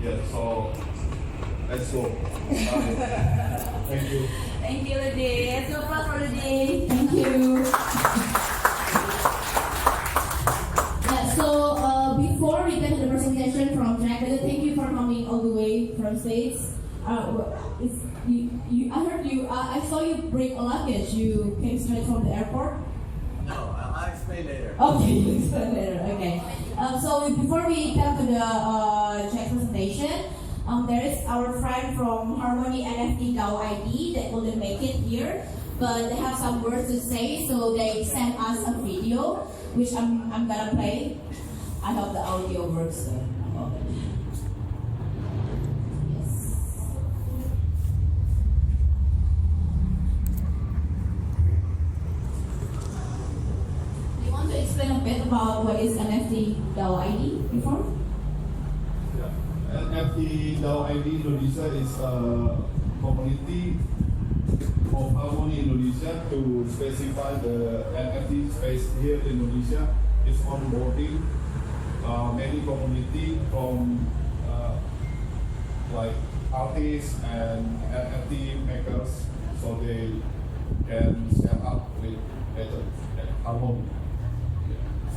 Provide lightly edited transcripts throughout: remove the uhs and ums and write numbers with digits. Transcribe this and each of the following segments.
Yeah, so let's go. Thank you. Thank you, Ludi. Let's go applause for Ludi. Thank you. Yeah, so before we get to the presentation from Jack, thank you for coming all the way from States. I heard you. I saw you bring a luggage. You came straight from the airport. No, I'll explain later. Okay, you explain later. Okay. So before we come to the Jack presentation, there is our friend from Harmony NFT DAO ID that couldn't make it here, but they have some words to say, so they sent us a video, which I'm gonna play. I hope the audio works. Explain a bit about what is NFT DAO ID before? Yeah. NFT DAO ID Indonesia is a community of Harmony Indonesia to specify the NFT space here in Indonesia. It's onboarding many community from like artists and NFT makers, so they can step up with better Harmony.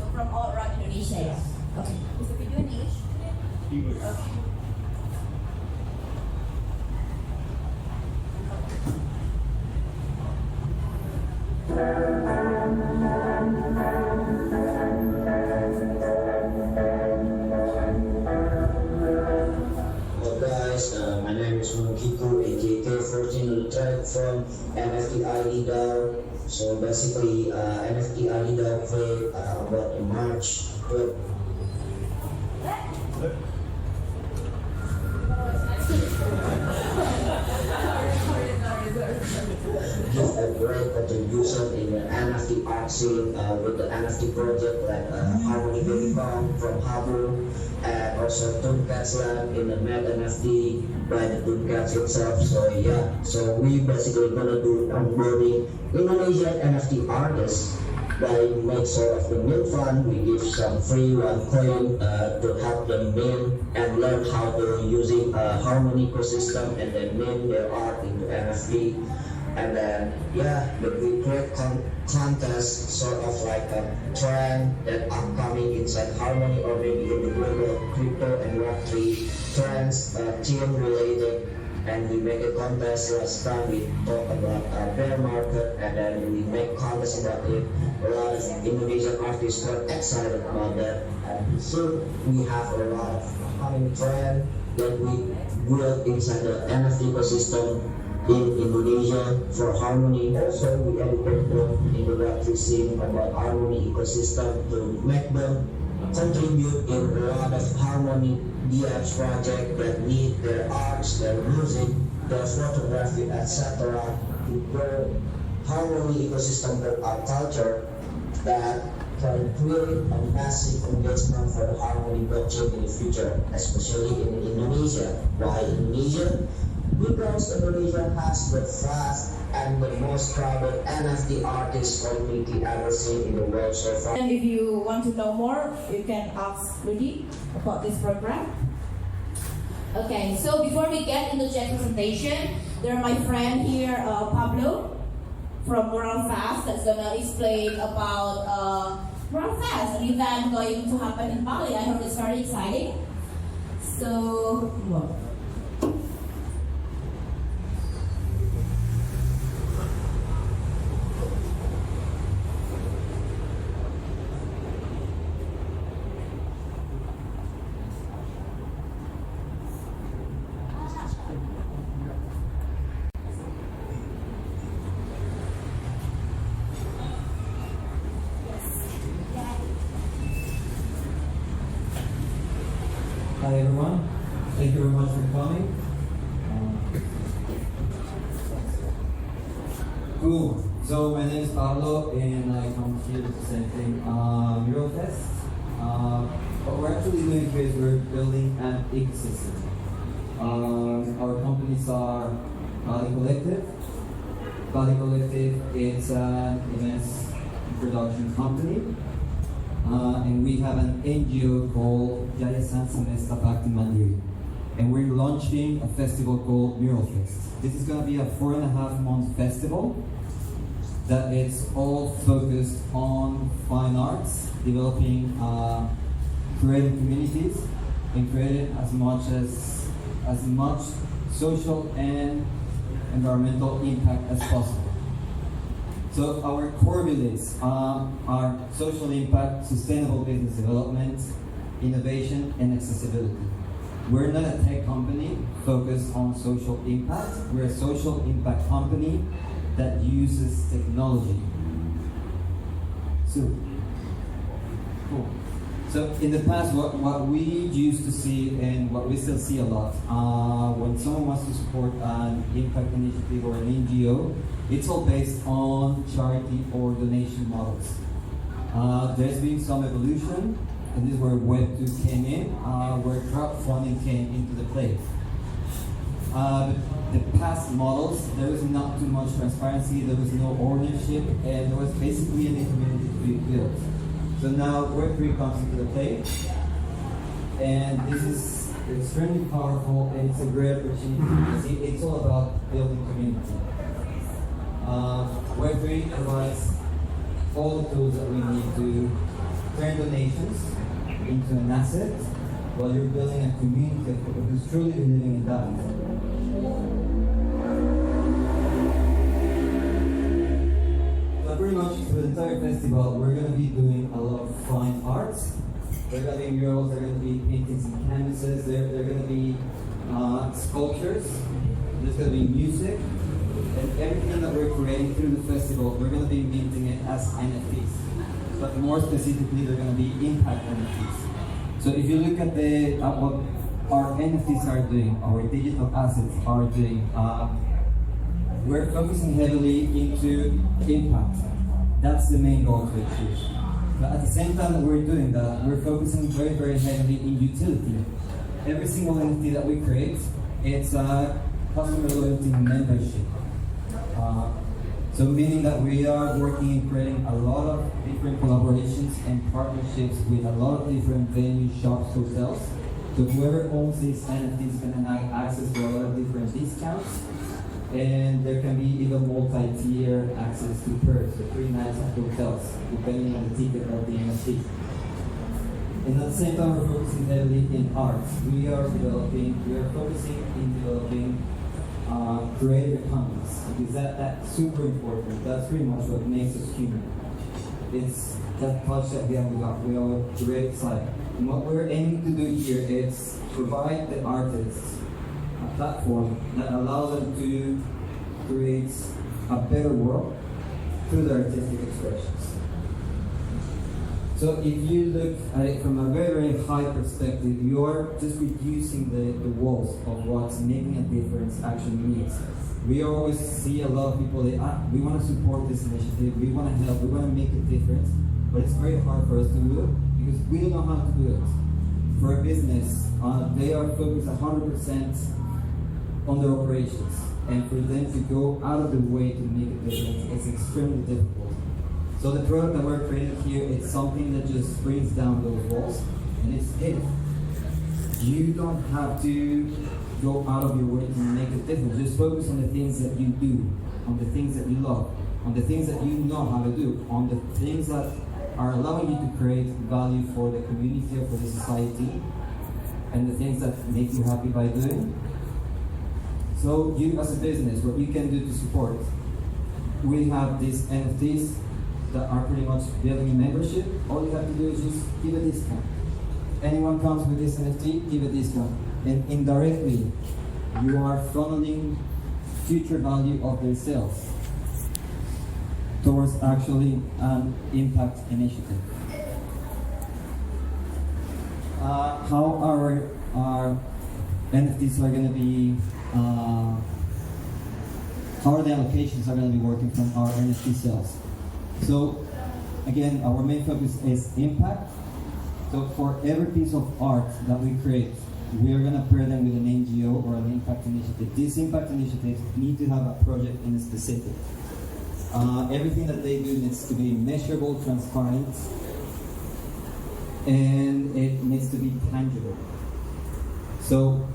From all around Indonesia, yes. Okay. Is the video in English? English. Okay. Hello guys, my name is Mukiku, AJK14 on the track from NFT ID DAO. So basically, NFT ID DAO played about in March. Give a great contribution in the NFT art scene with the NFT project like Harmony Baby Farm from Habu, and also Tomcats Lab in the Mad NFT by the Tomcats itself. So yeah, so we basically gonna do onboarding Indonesian NFT artists by make sort of the mint fund. We give some free one coin to help them mint and learn how to using Harmony ecosystem and then mint their art into NFT. And then yeah, we create contest sort of like a trend that upcoming inside Harmony or maybe in the global crypto and Web3 trends, team related. And we make a contest. Last time we talk about bear market, and then we make contest about it. A lot of Indonesian artists were excited about that. And soon we have a lot of upcoming trend that we build inside the NFT ecosystem in Indonesia for Harmony. Also, we educate them in the Web3 scene about Harmony ecosystem to make them contribute in a lot of Harmony DApps project that need their arts, their music, their photography, etc. to grow Harmony ecosystem of our culture that can create a massive engagement for the Harmony blockchain in the future, especially in Indonesia. Why Indonesia? Because Indonesia has the fast and the most crowded NFT artist community ever seen in the world so far. And if you want to know more, you can ask Ludi about this program. Okay, so before we get into the presentation, there are my friend here, Pablo from HarmonyFEST, that's gonna explain about HarmonyFEST, an event going to happen in Bali. I heard it's very exciting. So, well. Hi everyone, thank you very much for coming. Cool, so my name is Pablo and I come here representing HarmonyFEST. What we're actually doing here is we're building an ecosystem. Our companies are Bali Collective. Bali Collective is an events production company. And we have an NGO called Yayasan Semesta Bakti Mandiri. and we're launching a festival called MuralFest. This is going to be a 4.5-month festival that is all focused on fine arts, developing creative communities, and creating as much social and environmental impact as possible. So our core beliefs are social impact, sustainable business development, innovation, and accessibility. We're not a tech company focused on social impact. We're a social impact company that uses technology. So, cool. So in the past, what we used to see and what we still see a lot, when someone wants to support an impact initiative or an NGO, it's all based on charity or donation models. There's been some evolution, and this is where Web2 came in, where crowdfunding came into the play. The past models, there was not too much transparency, there was no ownership, and there was basically any community to be built. So now Web3 comes into the play, and this is extremely powerful, and it's a great opportunity because it's all about building community. Web3 provides all the tools that we need to turn donations into an asset while you're building a community of people who's truly living in that. So pretty much for the entire festival, we're going to be doing a lot of fine arts. There are going to be murals, there are going to be paintings and canvases, there are going to be sculptures, there's going to be music, and everything that we're creating through the festival, we're going to be minting it as NFTs. But more specifically, they're going to be impact NFTs. So if you look at what our NFTs are doing, our digital assets are doing, we're focusing heavily into impact. That's the main goal to achieve. But at the same time that we're doing that, we're focusing very, very heavily in utility. Every single NFT that we create, it's a customer loyalty membership. So meaning that we are working in creating a lot of different collaborations and partnerships with a lot of different venues, shops, hotels. So whoever owns these NFTs can have access to a lot of different discounts. And there can be even multi-tier access to perks, so 3 nights at hotels, depending on the ticket of the NFT. And at the same time, we're focusing heavily in arts. We are focusing in developing creative economies, because that's super important. That's pretty much what makes us human. It's that touch that we haven't got. We are creative side. And what we're aiming to do here is provide the artists a platform that allows them to create a better world through their artistic expressions. So if you look at it from a very, very high perspective, you're just reducing the walls of what making a difference actually means. We always see a lot of people that we want to support this initiative, we want to help, we want to make a difference, but it's very hard for us to do it because we don't know how to do it. For a business, they are focused 100% on their operations, and for them to go out of the way to make a difference is extremely difficult. So the product that we're creating here is something that just brings down those walls, and it's it. You don't have to go out of your way to make a difference. Just focus on the things that you do, on the things that you love, on the things that you know how to do, on the things that are allowing you to create value for the community or for the society, and the things that make you happy by doing. So you as a business, what you can do to support, we have these NFTs that are pretty much building a membership. All you have to do is just give a discount. Anyone comes with this NFT, give a discount. And indirectly, you are funneling future value of their sales towards actually an impact initiative. How our NFTs are going to be, how are the allocations are going to be working from our NFT sales? So again, our main focus is impact. So for every piece of art that we create, we are going to pair them with an NGO or an impact initiative. These impact initiatives need to have a project in a specific. Everything that they do needs to be measurable, transparent, and it needs to be tangible. So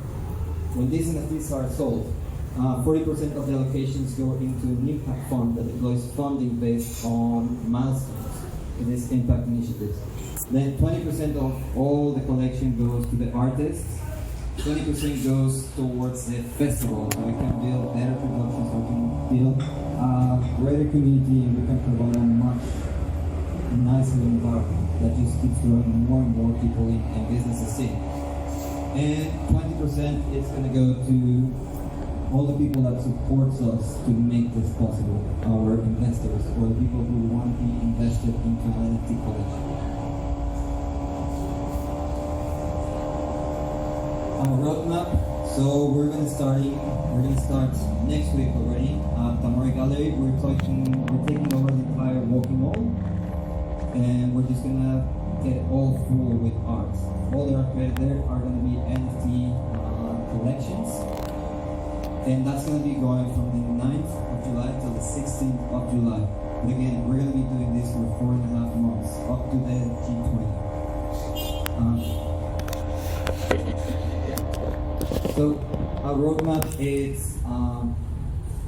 when these NFTs are sold, 40% of the allocations go into an impact fund that deploys funding based on milestones in these impact initiatives. Then 20% of all the collection goes to the artists, 20% goes towards the festival, so we can build better productions, so we can build a greater community, and we can provide a much nicer environment that just keeps drawing more and more people in and businesses in. And 20% is going to go to all the people that supports us to make this possible, our investors, or the people who want to be invested into an NFT collection. Our roadmap. So we're gonna start next week already at Tamori Gallery. We're taking over the entire walking wall, and we're just gonna get it all full with art. All the art created there are gonna be NFT collections, and that's gonna be going from the 9th of July till the 16th of July. But again, we're gonna be doing this for 4.5 months up to the G20. So our roadmap is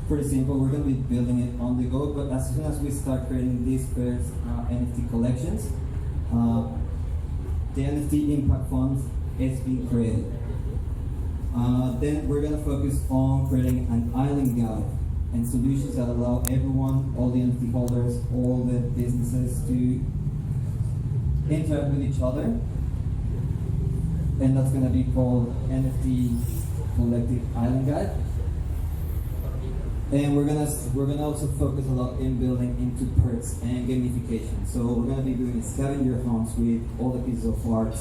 pretty simple. We're going to be building it on the go, but as soon as we start creating these first NFT collections, the NFT impact fund is being created. Then we're going to focus on creating an island guide and solutions that allow everyone, all the NFT holders, all the businesses to interact with each other. And that's going to be called NFT Collective Island Guide. And we're gonna also focus a lot in building into perks and gamification. So we're gonna be doing scavenger hunts with all the pieces of art.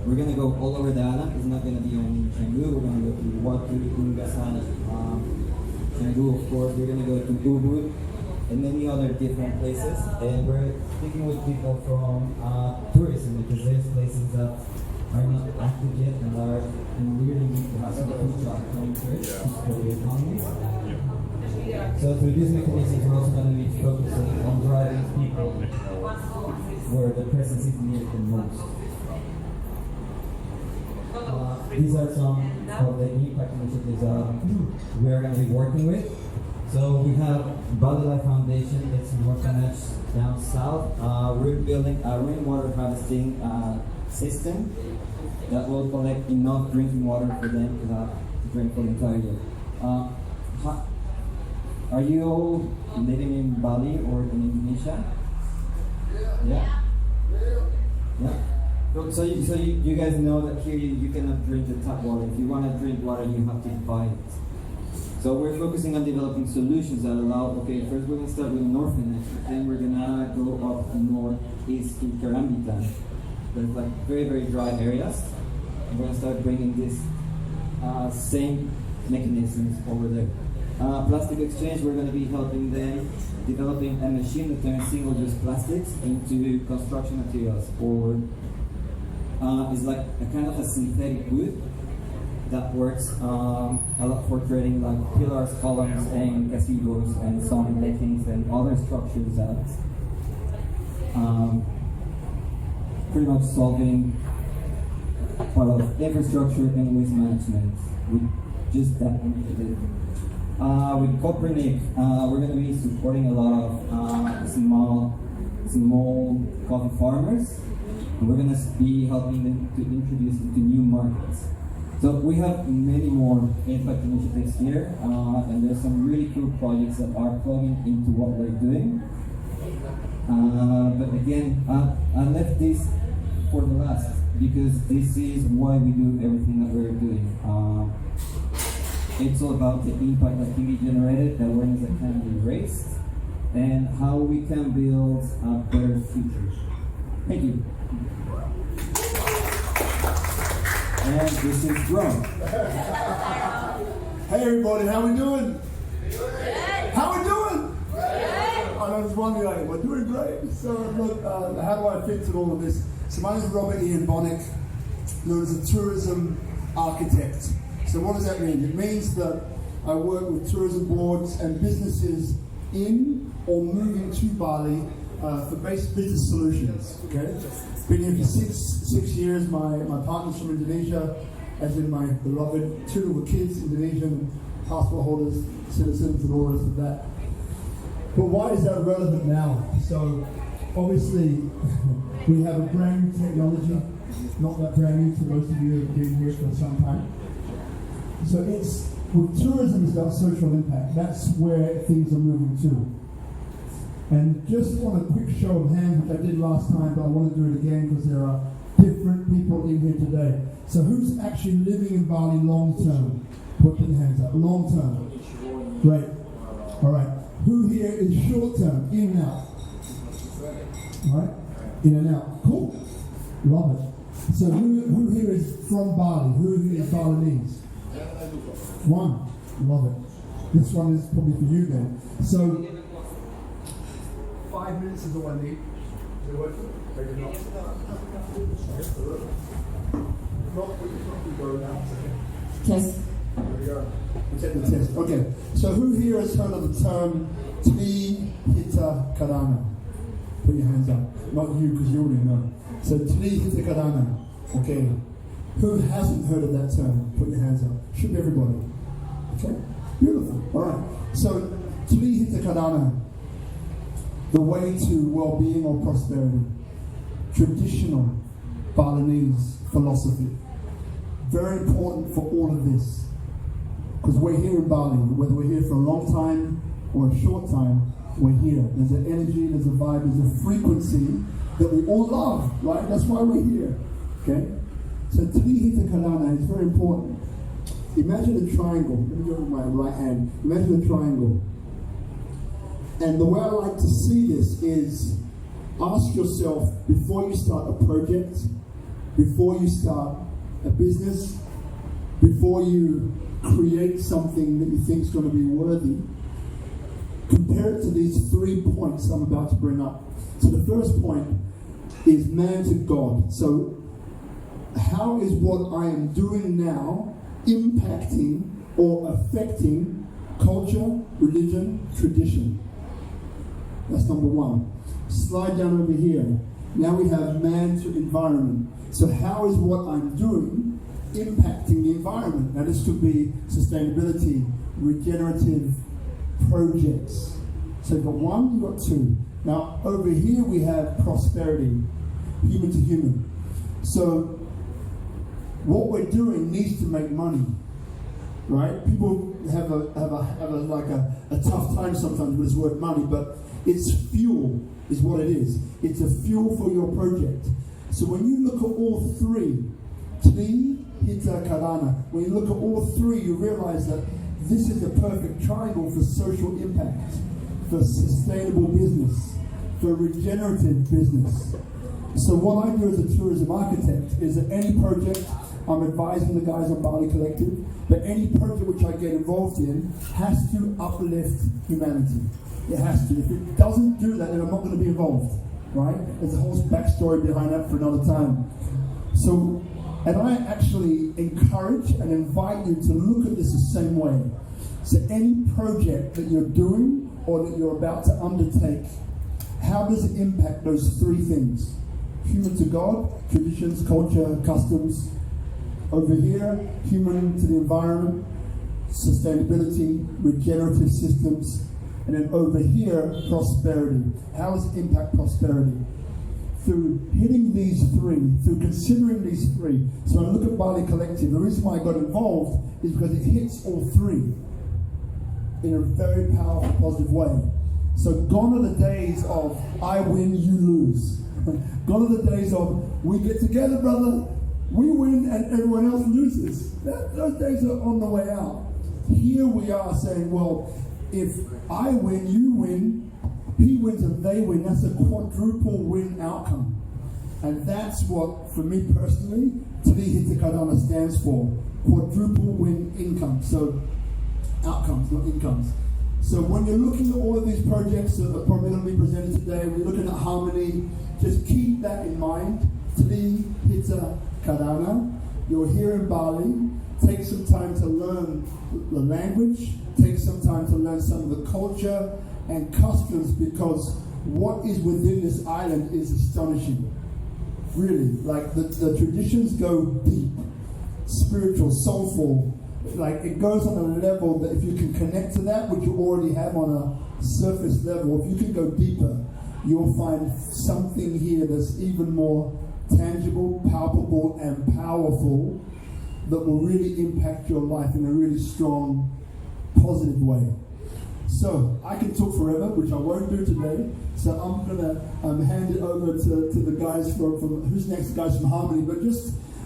We're gonna go all over the island. It's not gonna be only in Canggu. We're gonna go to Watu, Ungasan, Canggu, of course. We're gonna go to Ubud and many other different places. And we're speaking with people from tourism, because there's places that are not active yet and are really need to have some food truck coming to it to support the economy. So through these mechanisms, we're also going to be focusing on driving people where the presence is needed the most. These are some of the impact initiatives we are going to be working with. So we have Bali Life Foundation. It's in Orphanage down south. We're building a rainwater harvesting system that will collect enough drinking water for them to have to drink for the entire year. Are you all living in Bali or in Indonesia? Yeah. So you guys know that here you cannot drink the tap water. If you want to drink water, you have to buy it. So we're focusing on developing solutions that allow, first we're going to start with an orphanage, then we're going to go up northeast to Karambitan. There's like very, very dry areas. We're going to start bringing this same mechanisms over there. Plastic exchange, we're going to be helping them developing a machine that turns single-use plastics into construction materials, or it's like a kind of a synthetic wood that works a lot for creating like pillars, columns, and gazebos, and some lettings and other structures that pretty much solving part of infrastructure and waste management with just that initiative. With Copernic, we're going to be supporting a lot of small coffee farmers, and we're going to be helping them to introduce into new markets. So we have many more impact initiatives here, and there's some really cool projects that are plugging into what we're doing. But again, I left this for the last, because this is why we do everything that we're doing. It's all about the impact that can be generated, the awareness that can be raised, and how we can build a better future. Thank you. And this is Ron. Hey everybody, how we doing? Good. How we doing? Good. I know there's one guy, we're doing great. So look, how do I fit in all of this? So my name is Robert Ian Bonnick, known as a tourism architect. So what does that mean? It means that I work with tourism boards and businesses in or moving to Bali for basic business solutions. Okay, been here for six years. My partner's from Indonesia, as in my beloved 2 little kids, Indonesian passport holders, citizens, and all the rest of that. But why is that relevant now? So, obviously, we have a brand new technology, not that brand new to most of you have been here for some time. So with tourism, it's got social impact. That's where things are moving to. And just on a quick show of hands, which I did last time, but I want to do it again because there are different people in here today. So who's actually living in Bali long term? Put your hands up. Long term. Great. All right. Who here is short term? In and out. All right. In and out. Cool. Love it. So who here is from Bali? Who here is Balinese? One. Love it. This one is probably for you then. So 5 minutes is all I need. Is it working? Maybe not. Test. There we go. We'll take the test. Okay. So who here has heard of the term Tri Hita Karana? Put your hands up. Not you, because you already know. So Tri Hita Karana. Okay. Who hasn't heard of that term? Put your hands up. Should be everybody. Okay. Beautiful. All right. So Tri Hita Karana. The way to well-being or prosperity. Traditional Balinese philosophy. Very important for all of this. Because we're here in Bali, whether we're here for a long time or a short time, we're here. There's an energy, there's a vibe, there's a frequency that we all love, right? That's why we're here. Okay? So Tri Hita Karana is very important. Imagine a triangle. Let me do it with my right hand. Imagine a triangle. And the way I like to see this is ask yourself before you start a project, before you start a business, before you create something that you think is going to be worthy, compare it to these 3 points I'm about to bring up. So the first point is man to God. So how is what I am doing now impacting or affecting culture, religion, tradition? That's number 1. Slide down over here. Now we have man to environment. So how is what I'm doing impacting the environment? Now this could be sustainability, regenerative projects. So you've got 1, you've got 2. Now over here we have prosperity, human to human. So what we're doing needs to make money, right? People have a tough time sometimes with this word money, but it's fuel is what it is. It's a fuel for your project. So when you look at all 3, Tri Hita Karana, when you look at all 3, you realize that this is a perfect triangle for social impact, for sustainable business, for regenerative business. So what I do as a tourism architect is that any project, I'm advising the guys on Bali Collective, that any project which I get involved in has to uplift humanity. It has to. If it doesn't do that, then I'm not going to be involved, right? There's a whole backstory behind that for another time. So, and I actually encourage and invite you to look at this the same way. So any project that you're doing or that you're about to undertake, how does it impact those 3 things? Human to God, traditions, culture, customs. Over here, human to the environment, sustainability, regenerative systems. And then over here, prosperity. How does it impact prosperity? Through hitting these 3, through considering these 3. So when I look at Bali Collective, the reason why I got involved is because it hits all 3 in a very powerful, positive way. So gone are the days of I win, you lose. Gone are the days of we get together, brother, we win and everyone else loses. Those days are on the way out. Here we are saying, well, if I win, you win, he wins and they win, that's a quadruple win outcome. And that's what, for me personally, Tri Hita Karana stands for. Quadruple win income. So, outcomes, not incomes. So when you're looking at all of these projects that are probably going to be presented today, we're looking at Harmony, just keep that in mind. Tri Hita Karana. You're here in Bali. Take some time to learn the language. Take some time to learn some of the culture and customs, because what is within this island is astonishing. Really, like the traditions go deep. spiritual, soulful. Like it goes on a level that if you can connect to that, which you already have on a surface level, if you can go deeper, you'll find something here that's even more tangible, palpable, and powerful that will really impact your life in a really strong, positive way. So I can talk forever, which I won't do today. So I'm gonna hand it over to the guys from who's next? Guys from Harmony, but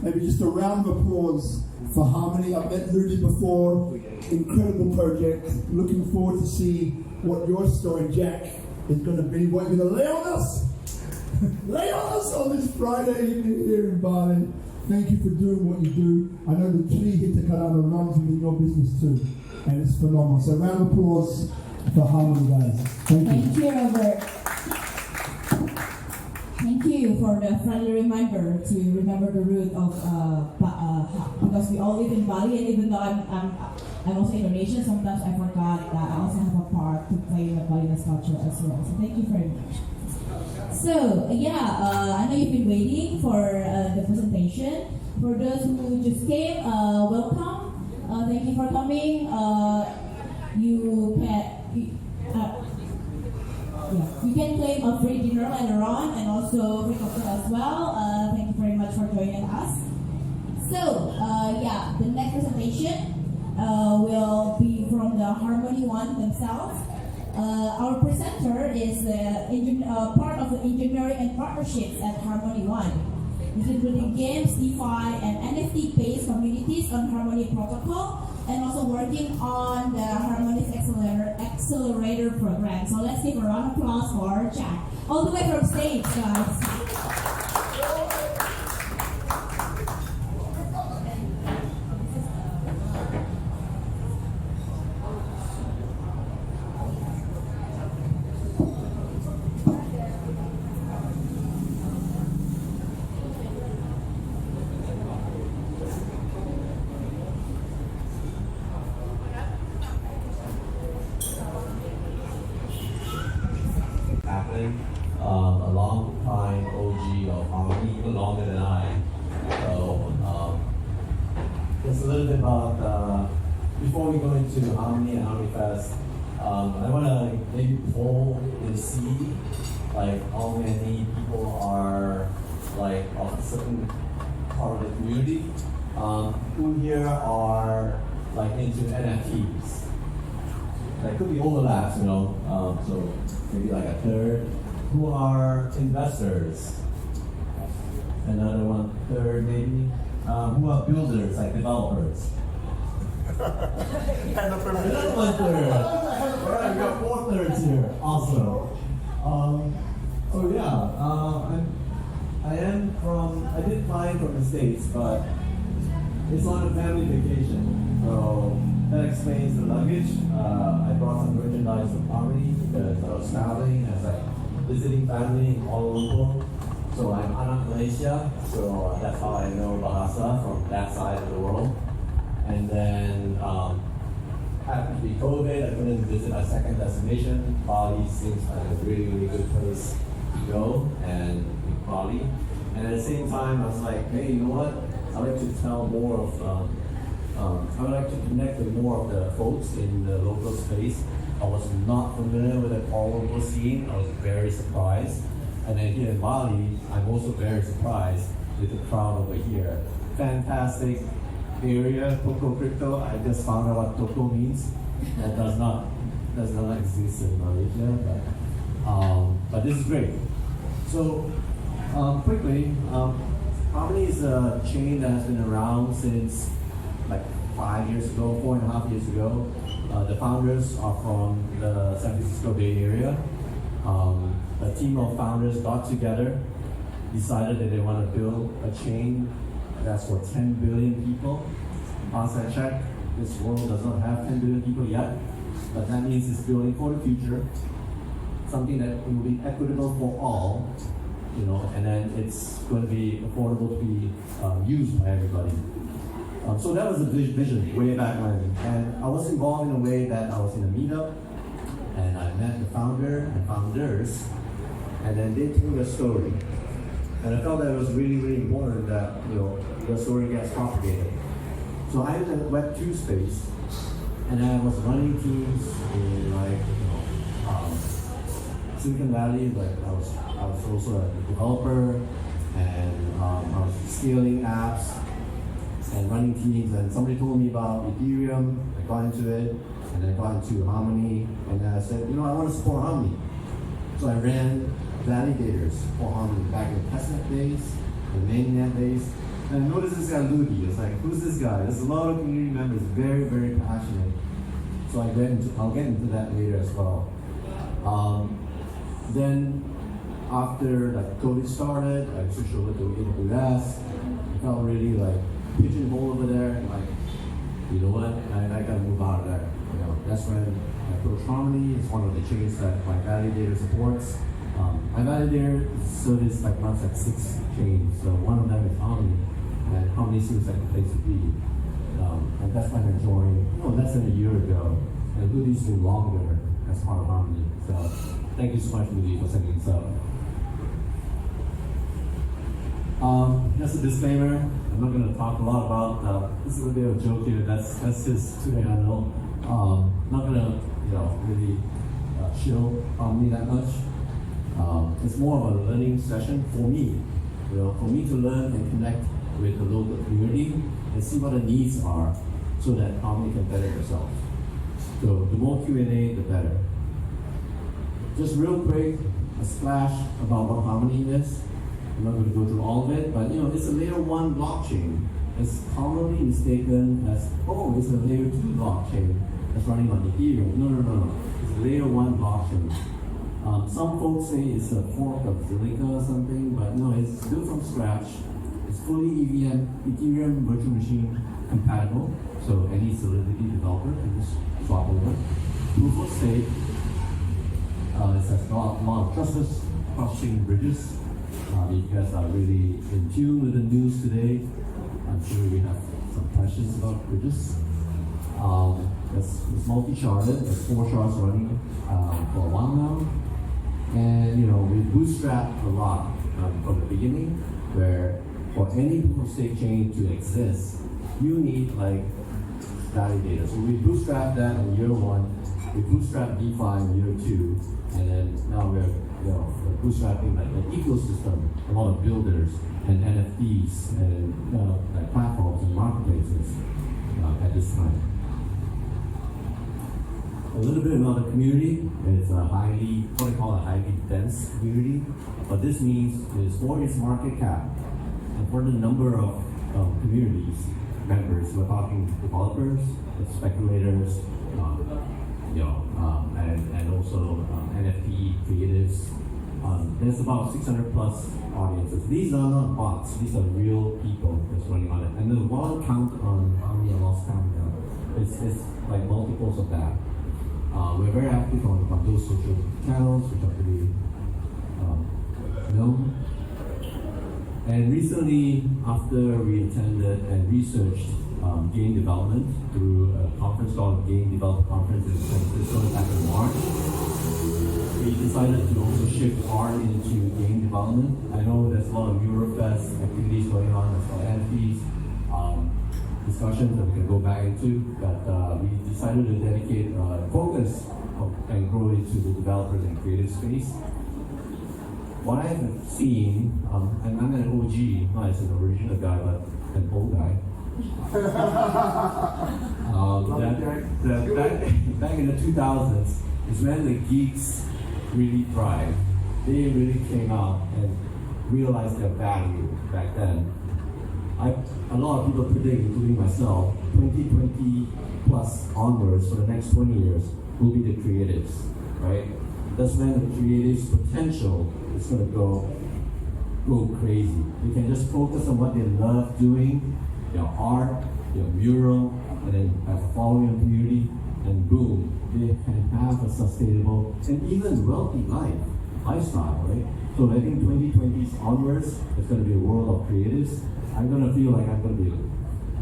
maybe just a round of applause for Harmony. I've met Rudy before. Incredible project. Looking forward to see what your story, Jack, is going to be. What you're going to lay on us, lay on us on this Friday evening here in Bali. Thank you for doing what you do. I know the tree Hitakarana runs within your business too, and it's phenomenal. So round of applause for Harmony, guys. Thank you. Thank you, Robert. Thank you for the friendly reminder to remember the root of because we all live in Bali, and even though I'm also Indonesian, sometimes I forgot that I also have a part to play in the Balinese culture as well. So thank you very much. So I know you've been waiting for the presentation. For those who just came, welcome. Thank you for coming. You can claim a free dinner later on and also free cocktail as well. Thank you very much for joining us. So, the next presentation will be from the Harmony One themselves. Our presenter is part of the engineering and partnerships at Harmony One, including games, DeFi, and NFT-based communities on Harmony Protocol, and also working on the Harmony's Accelerator program. So let's give a round of applause for Jack. All the way from stage, guys. A long time OG of Harmony, even longer than I. So just a little bit about before we go into Harmony and HarmonyFest, I want to maybe poll and see like how many people are like of a certain part of the community. Who here are like into NFTs? There could be overlaps, so maybe like a third. Who are investors? Another one third maybe. Who are builders, like developers? Another one third. Alright, we got 4 thirds here. Awesome. I did fly from the States, but it's on a family vacation. So that explains the luggage. I brought some merchandise from Harmony because I was traveling. I was like visiting family in Kuala Lumpur. So I'm anak Malaysia, so that's how I know Bahasa from that side of the world. And then happened to be COVID, I couldn't visit my second destination. Bali seems like a really, really good place to go, and Bali. And at the same time, I was like, hey, you know what? I'd like to tell more of I would like to connect with more of the folks in the local space. I was not familiar with the Kuala Lumpur scene. I was very surprised. And then here in Bali, I'm also very surprised with the crowd over here. Fantastic area, Toko Crypto. I just found out what Toko means. That does not exist in Malaysia, but this is great. So quickly, Harmony is a chain that has been around since like 5 years ago, 4.5 years ago. The founders are from the San Francisco Bay Area. A team of founders got together, decided that they want to build a chain that's for 10 billion people. Last I checked, this world does not have 10 billion people yet, but that means it's building for the future, something that will be equitable for all, and then it's going to be affordable to be used by everybody. So that was the vision way back when, and I was involved in a way that I was in a meetup, and I met the founder and founders, and then they told their story. And I felt that it was really, really important that your story gets propagated. So I was in Web 2 space, and I was running teams in Silicon Valley. Like I was also a developer, and I was scaling apps and running teams. And somebody told me about Ethereum. I got into it, and then got into Harmony. And then I said, I want to support Harmony. So I ran validators for Harmony back in the testnet days, the mainnet days. And I noticed this guy Ludi. It's like, who's this guy? There's a lot of community members, very, very passionate. So I'll get into that later as well. Then after COVID started, I switched over to AWS. I felt really pigeonholed over there. And you know what? I gotta move out of there. That's when I approached Harmony. It's one of the chains that my validator supports. My validator service runs 6 chains. So one of them is Harmony. And Harmony seems like the place to be. And that's when I joined, less than a year ago. And Ludi's been longer as part of Harmony. So thank you so much, Ludi, for setting this up. Just a disclaimer, I'm not going to talk a lot about, this is a bit of a joke here, that's just too I know. Not going to, really show Harmony that much. It's more of a learning session for me, for me to learn and connect with the local community and see what the needs are so that Harmony can better itself. So the more Q&A, the better. Just real quick, a splash about what Harmony is. I'm not going to go through all of it, but it's a layer 1 blockchain. It's commonly mistaken as, it's a layer 2 blockchain that's running on Ethereum. No. It's a layer 1 blockchain. Some folks say it's a fork of Zilliqa or something, but no, it's built from scratch. It's fully EVM, Ethereum virtual machine compatible, so any Solidity developer can just swap over. Proof of stake. It has a lot of trustless cross-chain bridges. You guys are really in tune with the news today. I'm sure we have some questions about bridges. It's multi-sharded. There's 4 shards running for a while now. And we bootstrapped a lot from the beginning, where for any proof of stake chain to exist, you need validators. So we bootstrapped that in year 1. We bootstrapped DeFi in year 2, and then now we're bootstrapping the ecosystem, a lot of builders and NFTs and platforms and marketplaces at this time. A little bit about the community. It's a what I call a highly dense community. What this means is for its market cap and for the number of communities members, we're talking developers, speculators, and also NFT creatives. There's about 600 plus audiences. These are not bots, these are real people that's running on it. And the wallet count on Harmony, I lost count now. It's multiples of that. We're very active on those social channels, which are pretty known. And recently, after we attended and researched game development through a conference called Game Developer Conference in San Francisco back in March, we decided to also shift art into game development. I know there's a lot of HarmonyFEST activities going on, as well as NFTs, discussions that we can go back into, but we decided to dedicate focus and grow into the developers and creative space. What I have seen, and I'm an OG, not as an original guy, but an old guy. Back in the 2000s is when the geeks really thrived. They really came out and realized their value back then. A lot of people predict, including myself, 2020 plus onwards for the next 20 years will be the creatives, right? That's when the creatives' potential is going to go crazy. They can just focus on what they love doing, their art, their mural, and then have a following community, and boom, they can have a sustainable and even wealthy lifestyle, right? So I think 2020s onwards, it's going to be a world of creatives. I'm going to feel like I'm going to be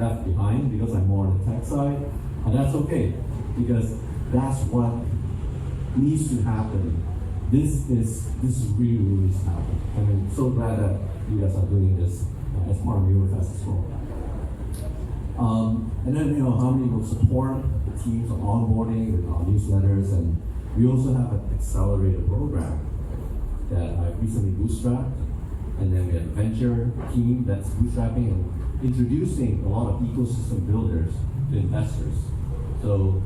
left behind because I'm more on the tech side, and that's okay, because that's what needs to happen. This is really needs to happen, and I'm so glad that you guys are doing this as part of HarmonyFEST as well. And then, Harmony will support the teams on onboarding with our newsletters, and we also have an accelerator program that I recently bootstrapped, and then we have a venture team that's bootstrapping and introducing a lot of ecosystem builders to investors. So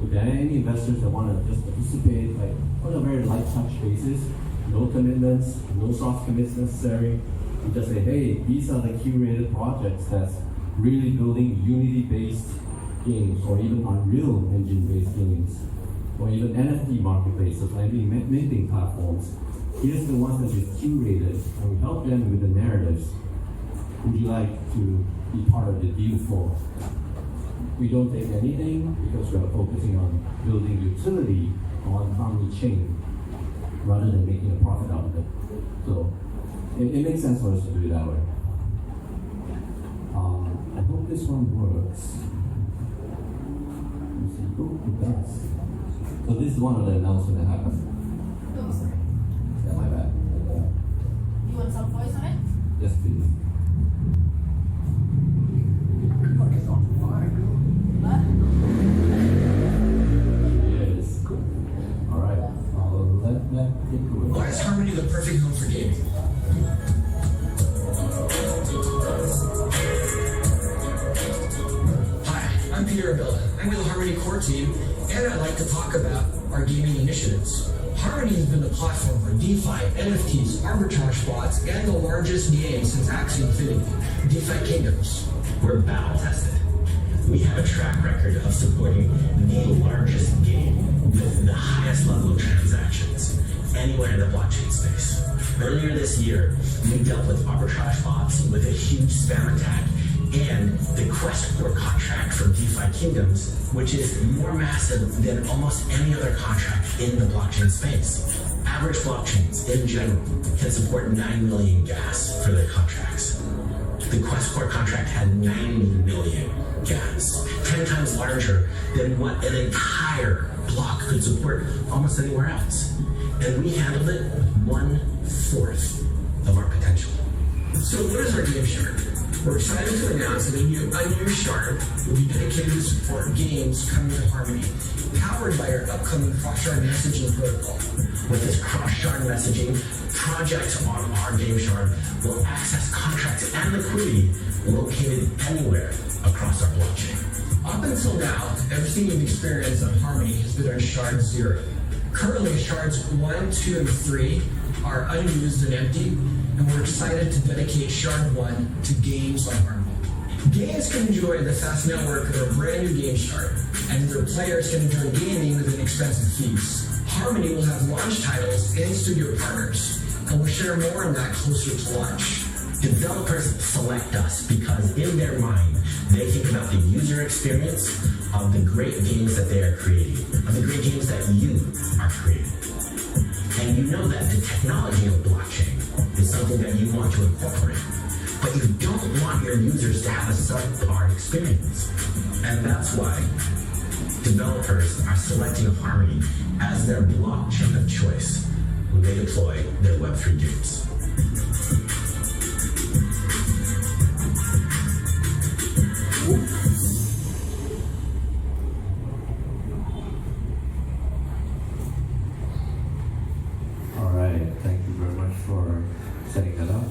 if there are any investors that want to just participate, like on a very light touch basis, no commitments, no soft commits necessary, we just say, hey, these are the curated projects that's really building Unity-based games, or even Unreal Engine-based games, or even NFT marketplaces, like minting platforms. Here's the ones that we've curated, and we help them with the narratives. Would you like to be part of the deal flow? We don't take anything because we are focusing on building utility on Harmony Chain rather than making a profit out of it. So it makes sense for us to do it that way. I hope this one works. Let me see. Oh, it does. So this is one of the announcements that happened. Oh, sorry. Yeah, my bad. You want some voice on it? Yes, please. Yes. All right. Let take away. Why is Harmony the perfect home for gaming? Hi, I'm Peter Abella. I'm with the Harmony core team, and I'd like to talk about our gaming initiatives. Harmony has been the platform for DeFi, NFTs, arbitrage bots, and the largest game since Axie Infinity, DeFi Kingdoms. We're battle tested. We have a track record of supporting the largest game with the highest level of transactions anywhere in the blockchain space. Earlier this year, we dealt with arbitrage bots with a huge spam attack and the Quest core contract from DeFi Kingdoms, which is more massive than almost any other contract in the blockchain space. Average blockchains in general can support 9 million gas for their contracts. The Quest core contract had 90 million gas, 10 times larger than what an entire block could support almost anywhere else. And we handled it 1/4 of our potential. So what is our game shard? We're excited to announce that a new shard will be dedicated to support games coming to Harmony, powered by our upcoming cross-shard messaging protocol. With this cross-shard messaging, projects on our game shard will access contracts and liquidity located anywhere across our blockchain. Up until now, everything you've experienced on Harmony has been on Shard 0. Currently, Shards 1, 2, and 3 are unused and empty, and we're excited to dedicate Shard 1 to games on Harmony. Games can enjoy the fast network of a brand new game shard, and their players can enjoy gaming with inexpensive fees. Harmony will have launch titles and studio partners, and we'll share more on that closer to launch. Developers select us because in their mind, they think about the user experience of the great games that they are creating, of the great games that you are creating. And you know that the technology of blockchain is something that you want to incorporate, but you don't want your users to have a subpar experience. And that's why developers are selecting Harmony as their blockchain of choice when they deploy their Web3 games. All right, thank you very much for setting that up.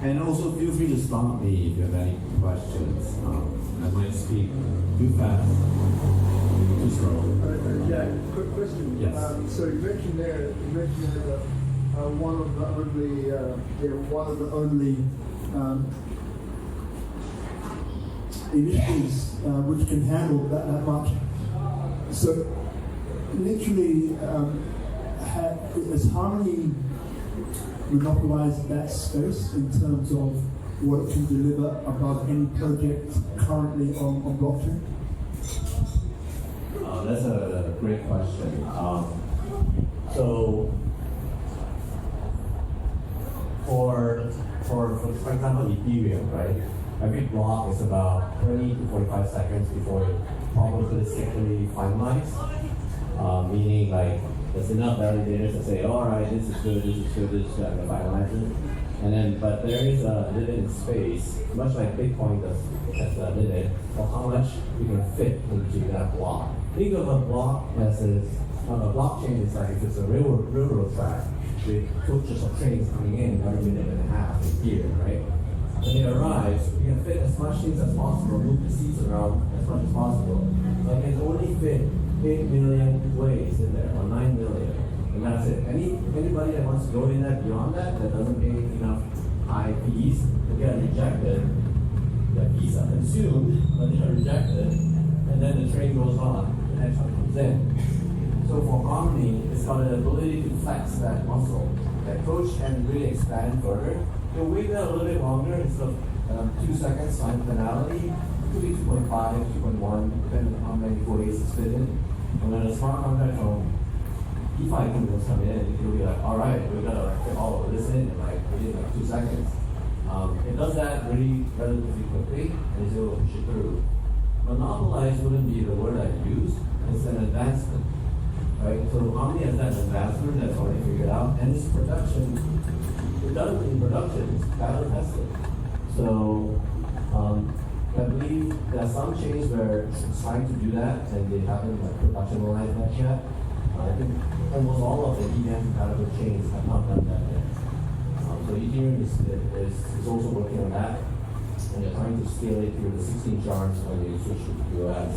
And also feel free to stop me if you have any questions. I might speak too fast, too slow. Jack, quick question. Yes. So you mentioned there that one of the only initiatives which can handle that much. So literally, has Harmony monopolized that space in terms of what it can deliver above any project currently on blockchain? That's a great question. So for example, Ethereum, right? Every block is about 30 to 45 seconds before it probabilistically finalized. Meaning like there's enough validators to say, all right, this is good, this is good, this is good, I'm gonna finalize it. But there is a limit in space, much like Bitcoin has a limit of how much you can fit into that block. Think of a block as a blockchain is like if it's a railroad track with coaches of trains coming in every minute and a half here, right? When it arrives, you can fit as much things as possible, move the seats around as much as possible. But it can only fit 8 million ways in there, or 9 million. And that's it. Anybody that wants to go in that beyond that doesn't pay enough high fees, will get rejected. Their fees are consumed, but they are rejected, and then the train goes on, the next one comes in. So for Harmony, it's got the ability to flex that muscle. The approach can really expand further. You'll wait there a little bit longer instead of 2 seconds time finality. It could be 2.5, 2.1, depending on how many ways it's fit in. And when a smart contract from DeFi companies come in, you'll be like, all right, we're gonna fit all of this in within 2 seconds. It does that really relatively quickly, and it's able to push it through. Monopolize wouldn't be the word I'd use. It's an advancement, right? So Harmony has that advancement that's already figured out, and it's production. It's done in production. It's battle tested. So I believe there are some chains where it's trying to do that, and they haven't productionalized that yet. I think almost all of the EVM compatible chains have not done that yet. So Ethereum is also working on that, and they're trying to scale it through the 16 shards when they switch to the US.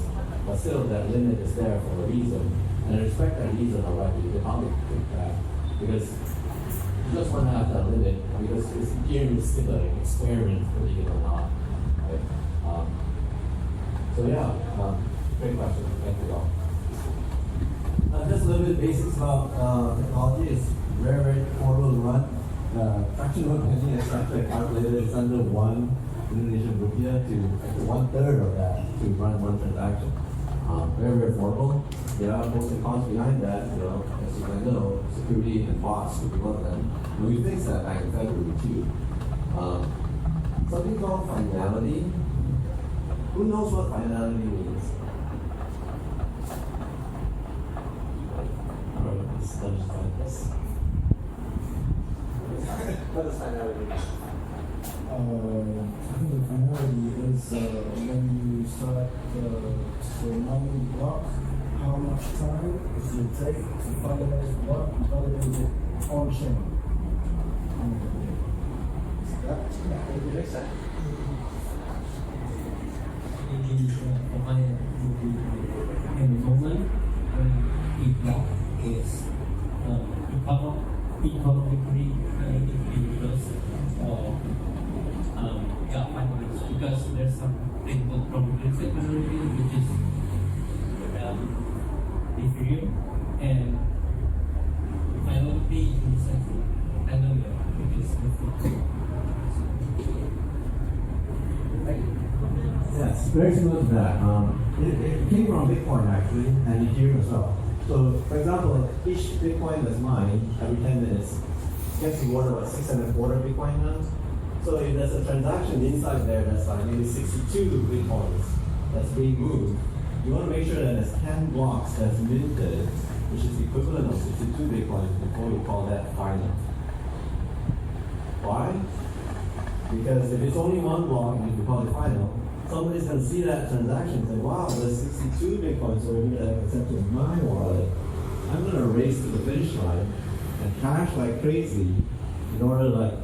But still, that limit is there for a reason, and I respect that reason already. They probably pick that because you just want to have that limit because Ethereum is still an experiment, believe it or not. Right? Great question. Thank you all. Just a little bit basics about technology. It's very affordable to run. Fractional penny extractor calculator is under 1 Indonesian rupiah to 1/3 of that to run one transaction. Very affordable. There are pros and cons behind that. As you might know, security and bots would be one of them. And we fixed that back in February too. Something called finality. Who knows what finality means? Let us find this. What does finality mean? I think the finality is when you start the mining block, how much time it will take to finalize the block and validate it on chain. That makes sense. In the moment when the block is economically because finance, because there's something called probabilistic minority which is Ethereum, and finality in the sense another which is Yes, very similar to that. It came from Bitcoin actually, and Ethereum as well. So, for example, each Bitcoin that's mined every 10 minutes gets rewarded about 6.25 Bitcoin now. So if there's a transaction inside there that's like maybe 62 Bitcoins that's being moved, you want to make sure that there's 10 blocks that's minted, which is the equivalent of 62 Bitcoins before you call that final. Why? Because if it's only one block and if you call it final, somebody's going to see that transaction and say, wow, there's 62 Bitcoins over here that I accepted in my wallet. I'm going to race to the finish line and cash like crazy in order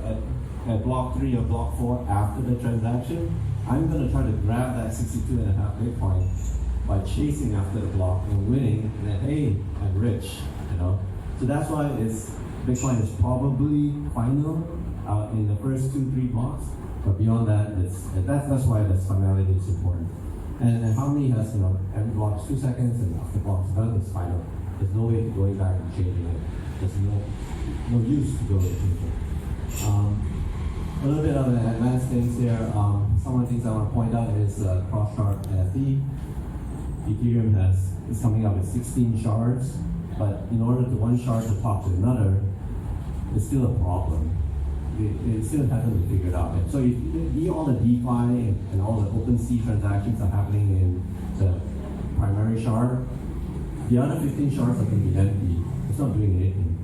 at block 3 or block 4 after the transaction, I'm going to try to grab that 62.5 Bitcoin by chasing after the block and winning, and then, hey, I'm rich, So that's why Bitcoin is probably final in the first 2-3 blocks. But beyond that, that's why this finality is important. And Harmony has, every block is 2 seconds, and after the block is done, it's final. There's no way to going back and changing it. There's no use to go and change it. A little bit of the advanced things here. Some of the things I want to point out is cross-shard NFT. Ethereum is coming up with 16 shards, but in order to one shard to talk to another, it's still a problem. It still hasn't been figured out yet. So all the DeFi and all the OpenSea transactions are happening in the primary shard. The other 15 shards are going to be empty. It's not doing anything.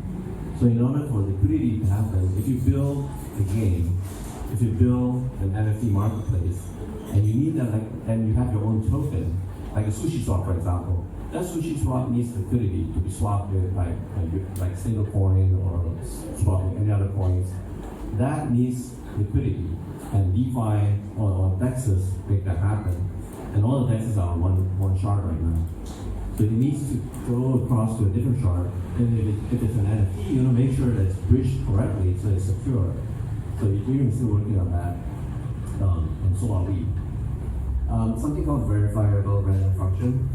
So in order for liquidity to happen, if you build a game, if you build an NFT marketplace, and you need that, and you have your own token, like a sushi swap, for example, that sushi swap needs liquidity to be swapped with like single coin or swapping any other coins. That needs liquidity, and DeFi or DEXs make that happen. And all the DEXs are on one shard right now. So it needs to go across to a different shard. And if it's an NFT, you want to make sure that it's bridged correctly so it's secure. So Ethereum is still working on that, and so are we. Something called verifiable random function.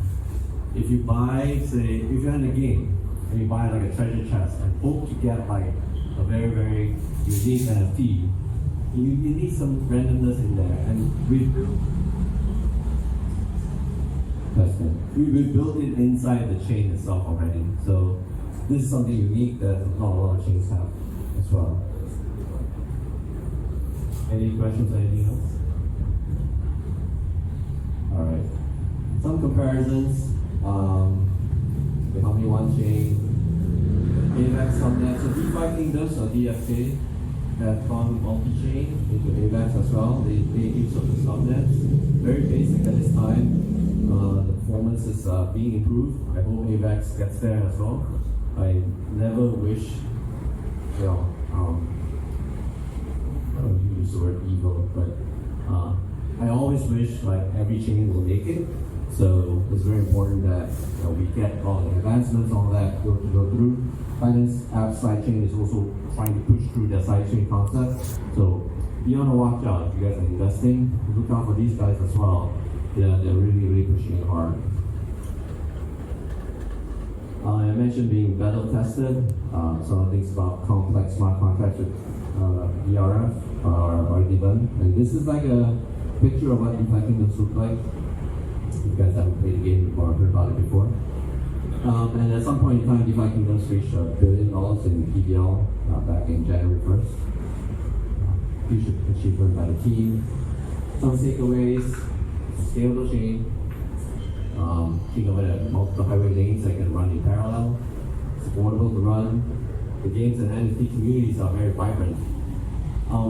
If you buy, say, if you're in a game and you buy like a treasure chest and hope to get like a very, very unique NFT, you need some randomness in there. And we built it inside the chain itself already. So this is something unique that not a lot of chains have as well. Any questions or anything else? All right. Some comparisons. The Harmony One chain, AVAX subnet. So DeFi Kingdoms or DFK have gone multi-chain into AVAX as well. They each of the subnets. Very basic at this time. The performance is being improved. I hope AVAX gets there as well. I never wish, I don't use the word evil, but I always wish like every chain will make it. So it's very important that we get all the advancements, all that go through. Binance app sidechain is also trying to push through their sidechain concept. So be on the watch out if you guys are investing. Look out for these guys as well. They're really pushing it hard. I mentioned being battle tested. Some of the things about complex smart contracts with ERF are already done. And this is like a picture of what DeFi Kingdoms look like. If you guys haven't played the game before or heard about it before. And at some point in time, DeFi Kingdoms reached $1 billion in PBL back in January 1st. Huge achievement by the team. Some takeaways: scalable chain. Think of it as multiple highway lanes that can run in parallel. It's affordable to run. The games and NFT communities are very vibrant.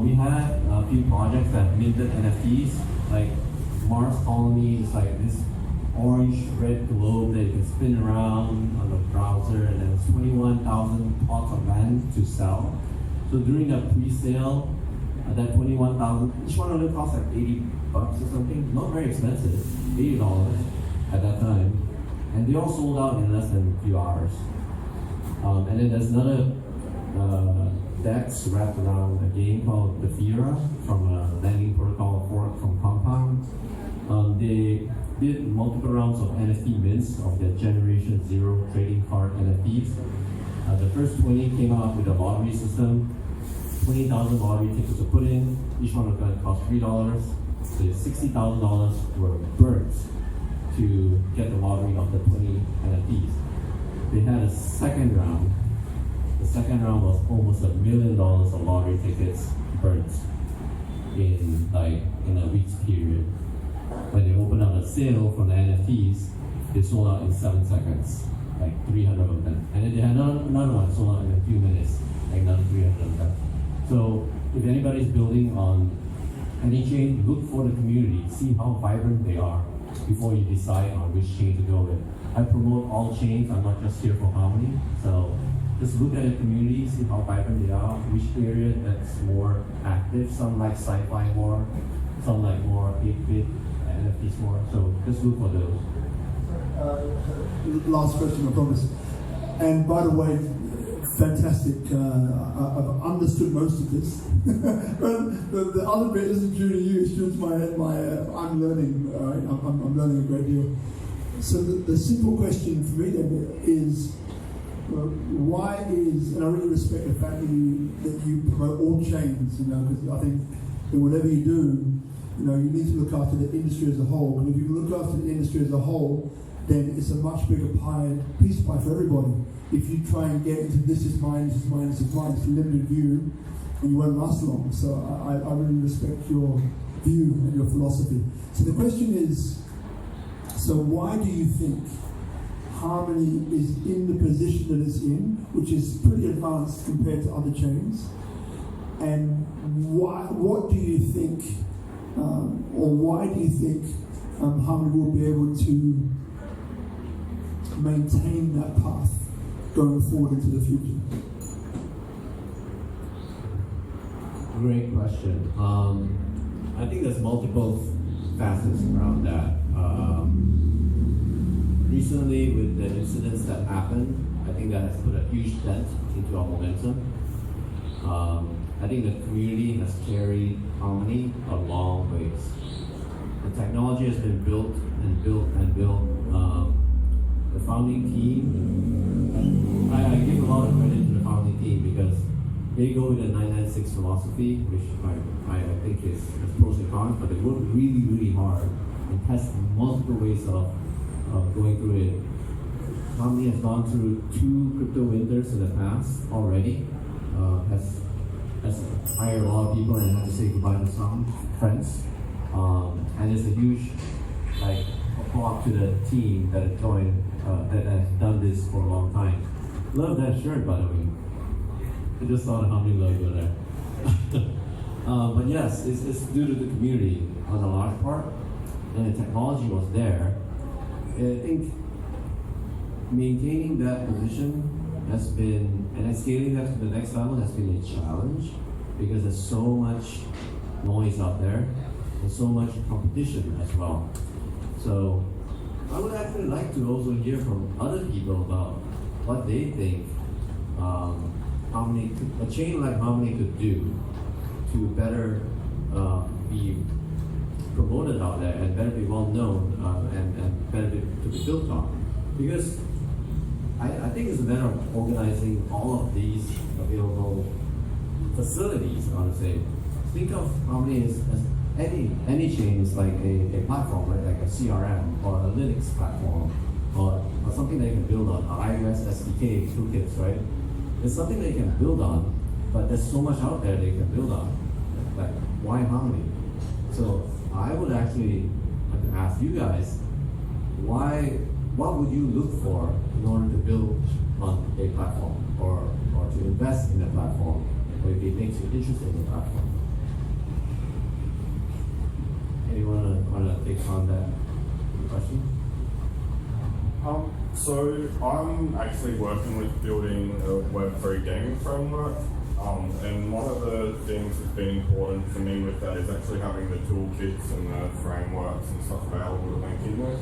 We had a few projects that minted NFTs, like Mars Colony is like this orange-red globe that you can spin around on the browser, and then it's 21,000 plots of land to sell. So during the pre-sale, that 21,000, each one of them cost like $80 or something. Not very expensive, $80 at that time, and they all sold out in less than a few hours. And then there's another DEX wrapped around a game called the Fira from a lending protocol fork from Compound. They did multiple rounds of NFT mints of their Generation 0 trading card NFTs. The first 20 came out with a lottery system. 20,000 lottery tickets were put in. Each one of them cost $3. So $60,000 were burnt to get the lottery of the 20 NFTs. They had a second round. The second round was almost $1 million of lottery tickets burnt in a week's period. When they opened up a sale for the NFTs, they sold out in 7 seconds, like 300 of them. And then they had another one sold out in a few minutes, like another 300 of them. So if anybody's building on any chain, look for the community, see how vibrant they are before you decide on which chain to go with. I promote all chains, I'm not just here for Harmony. So just look at the community, see how vibrant they are, which area that's more active. Some like sci-fi more, some like more 8-bit NFTs more. So just look for those. Last question, I promise. And by the way, fantastic. I've understood most of this. But the other bit isn't due to you, it's due to I'm learning. I'm learning a great deal. So the simple question for me then is, why is, and I really respect the fact that you promote all chains, because I think that whatever you do, you need to look after the industry as a whole. And if you look after the industry as a whole, then it's a much bigger piece of pie for everybody. If you try and get into this is mine, this is mine, this is mine, it's a limited view, and you won't last long. So I really respect your view and your philosophy. So the question is, so why do you think Harmony is in the position that it's in, which is pretty advanced compared to other chains? And what do you think, or why do you think Harmony will be able to maintain that path going forward into the future? Great question. I think there's multiple facets around that. Recently, with the incidents that happened, I think that has put a huge dent into our momentum. I think the community has carried Harmony a long ways. The technology has been built and built and built. The founding team, I give a lot of credit to the founding team because they go with the 996 philosophy, which I think is pros and cons, but they work really, really hard and test multiple ways of going through it. Harmony has gone through 2 crypto winters in the past already, has hired a lot of people and had to say goodbye to some friends. And it's a huge applause to the team that has joined, that has done this for a long time. Love that shirt, by the way. I just saw the Harmony logo there. But yes, it's due to the community on a large part, and the technology was there. I think maintaining that position has been, and then scaling that to the next level has been a challenge because there's so much noise out there and so much competition as well. So I would actually like to also hear from other people about what they think a chain like Harmony could do to better be promoted out there and better be well known and better to be built on. Because I think it's a matter of organizing all of these available facilities, I would say. Think of Harmony as any chain is like a platform, right? Like a CRM or a Linux platform or something that you can build on, iOS SDK toolkits, right? It's something that you can build on, but there's so much out there that you can build on. Like, why Harmony? So I would actually like to ask you guys, what would you look for in order to build on a platform or to invest in a platform, or if it makes you interested in the platform? Anyone want to take on that question? So I'm actually working with building a Web3 gaming framework, and one of the things that's been important for me with that is actually having the toolkits and the frameworks and stuff available to link in with.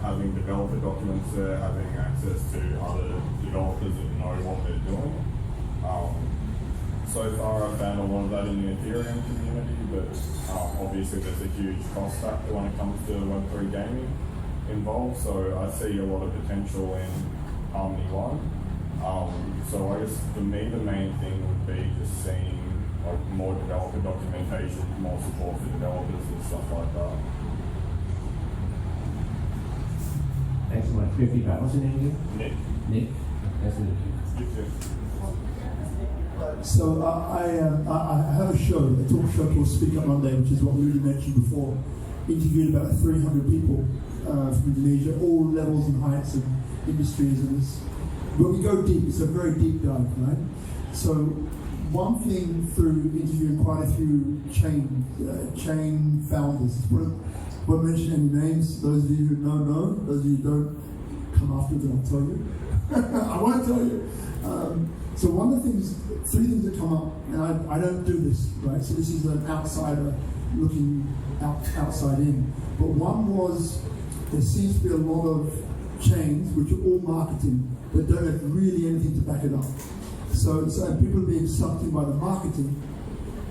Having developer documents there, having access to other developers that know what they're doing. So far I've found a lot of that in the Ethereum community, but obviously there's a huge cost factor when it comes to Web3 gaming involved, so I see a lot of potential in Harmony One. So I guess for me the main thing would be just seeing like more developer documentation, more support for developers and stuff like that. Thanks so much. Great feedback. What's your name again? Nick? Nick. Nice to meet you. You too. So I have a show, a talk show called Speak Up Monday, which is what we already mentioned before. Interviewed about 300 people from Indonesia, all levels and heights and industries, and but we go deep. It's a very deep dive, right? So one thing through interviewing quite a few chain founders, won't mention any names. Those of you who know. Those of you who don't, come after and I'll tell you. I won't tell you. So one of the things, 3 things that come up, and I don't do this, right? So this is an outsider looking outside in. But one was, there seems to be a lot of chains which are all marketing, but don't have really anything to back it up. So people are being sucked in by the marketing.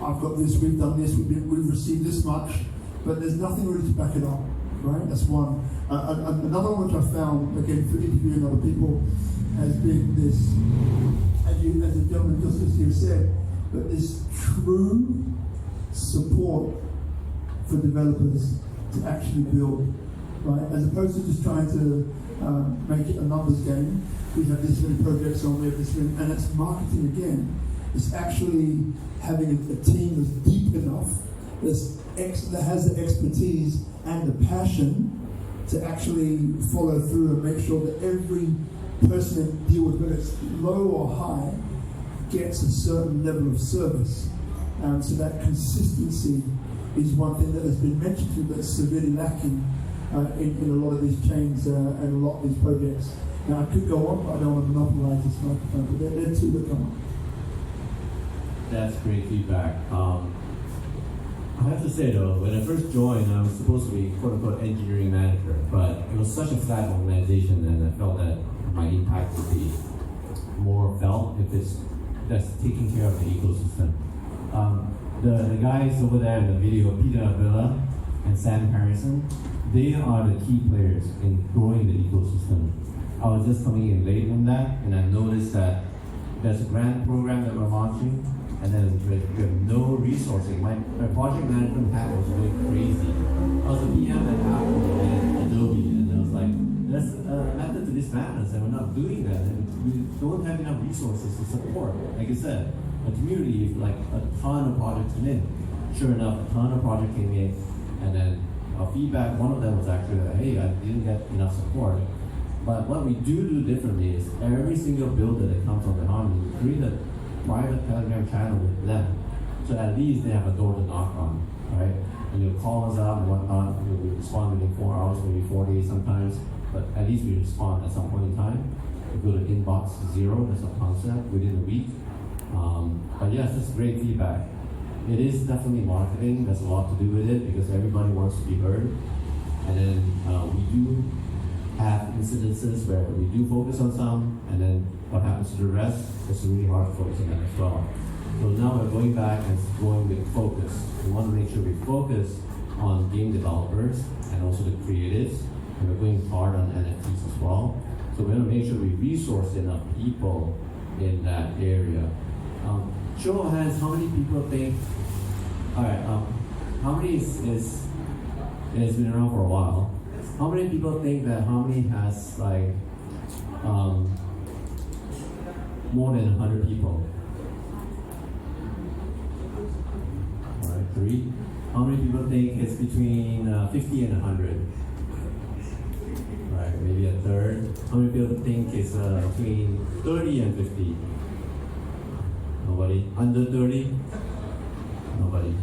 I've got this, we've done this, we've received this much, but there's nothing really to back it up, right? That's one. Another one which I found, again, through interviewing other people, has been this, as the gentleman just here said, but this true support for developers to actually build, right? As opposed to just trying to make it a numbers game. We have this many projects on, we have this many, and it's marketing again. It's actually having a team that's deep enough, that has the expertise and the passion to actually follow through and make sure that every person that deal with, whether it's low or high, gets a certain level of service. So that consistency is one thing that has been mentioned to that's severely lacking in a lot of these chains and a lot of these projects. Now I could go on, but I don't want to monopolize this microphone, but there are two that come up. That's great feedback. I have to say though, when I first joined, I was supposed to be quote-unquote engineering manager, but it was such a flat organization, and I felt that my impact would be more felt if it's just taking care of the ecosystem. The guys over there in the video, Peter Avila and Sam Harrison, they are the key players in growing the ecosystem. I was just coming in late on that, and I noticed that there's a grant program that we're launching, and then we have no resourcing. My project management hat was really crazy. I was a PM at Apple and Adobe, and I was like, there's a method to this madness, and we're not doing that, and we don't have enough resources to support. Like I said, a community is like a ton of projects come in. Sure enough, a ton of projects came in, and then our feedback, one of them was actually, hey, I didn't get enough support. But what we do differently is every single builder that comes on the Harmony, we create a private Telegram channel with them. So at least they have a door to knock on, right? And you'll call us out and whatnot, we respond within 4 hours, maybe 4 days sometimes, but at least we respond at some point in time. We go to inbox 0, that's a concept, within a week. But yes, it's great feedback. It is definitely marketing, there's a lot to do with it because everybody wants to be heard. And then we do have incidences where we do focus on some, and then what happens to the rest, it's really hard to focus on that as well. So now we're going back and going with focus. We want to make sure we focus on game developers and also the creatives, and we're going hard on NFTs as well. So we're going to make sure we resource enough people in that area. Show of hands, how many people think, alright, how many it's been around for a while. How many people think that Harmony has like more than 100 people? Alright, 3. How many people think it's between 50 and 100? Right, maybe a third. How many people think it's between 30 and 50? Nobody. Under 30? Nobody.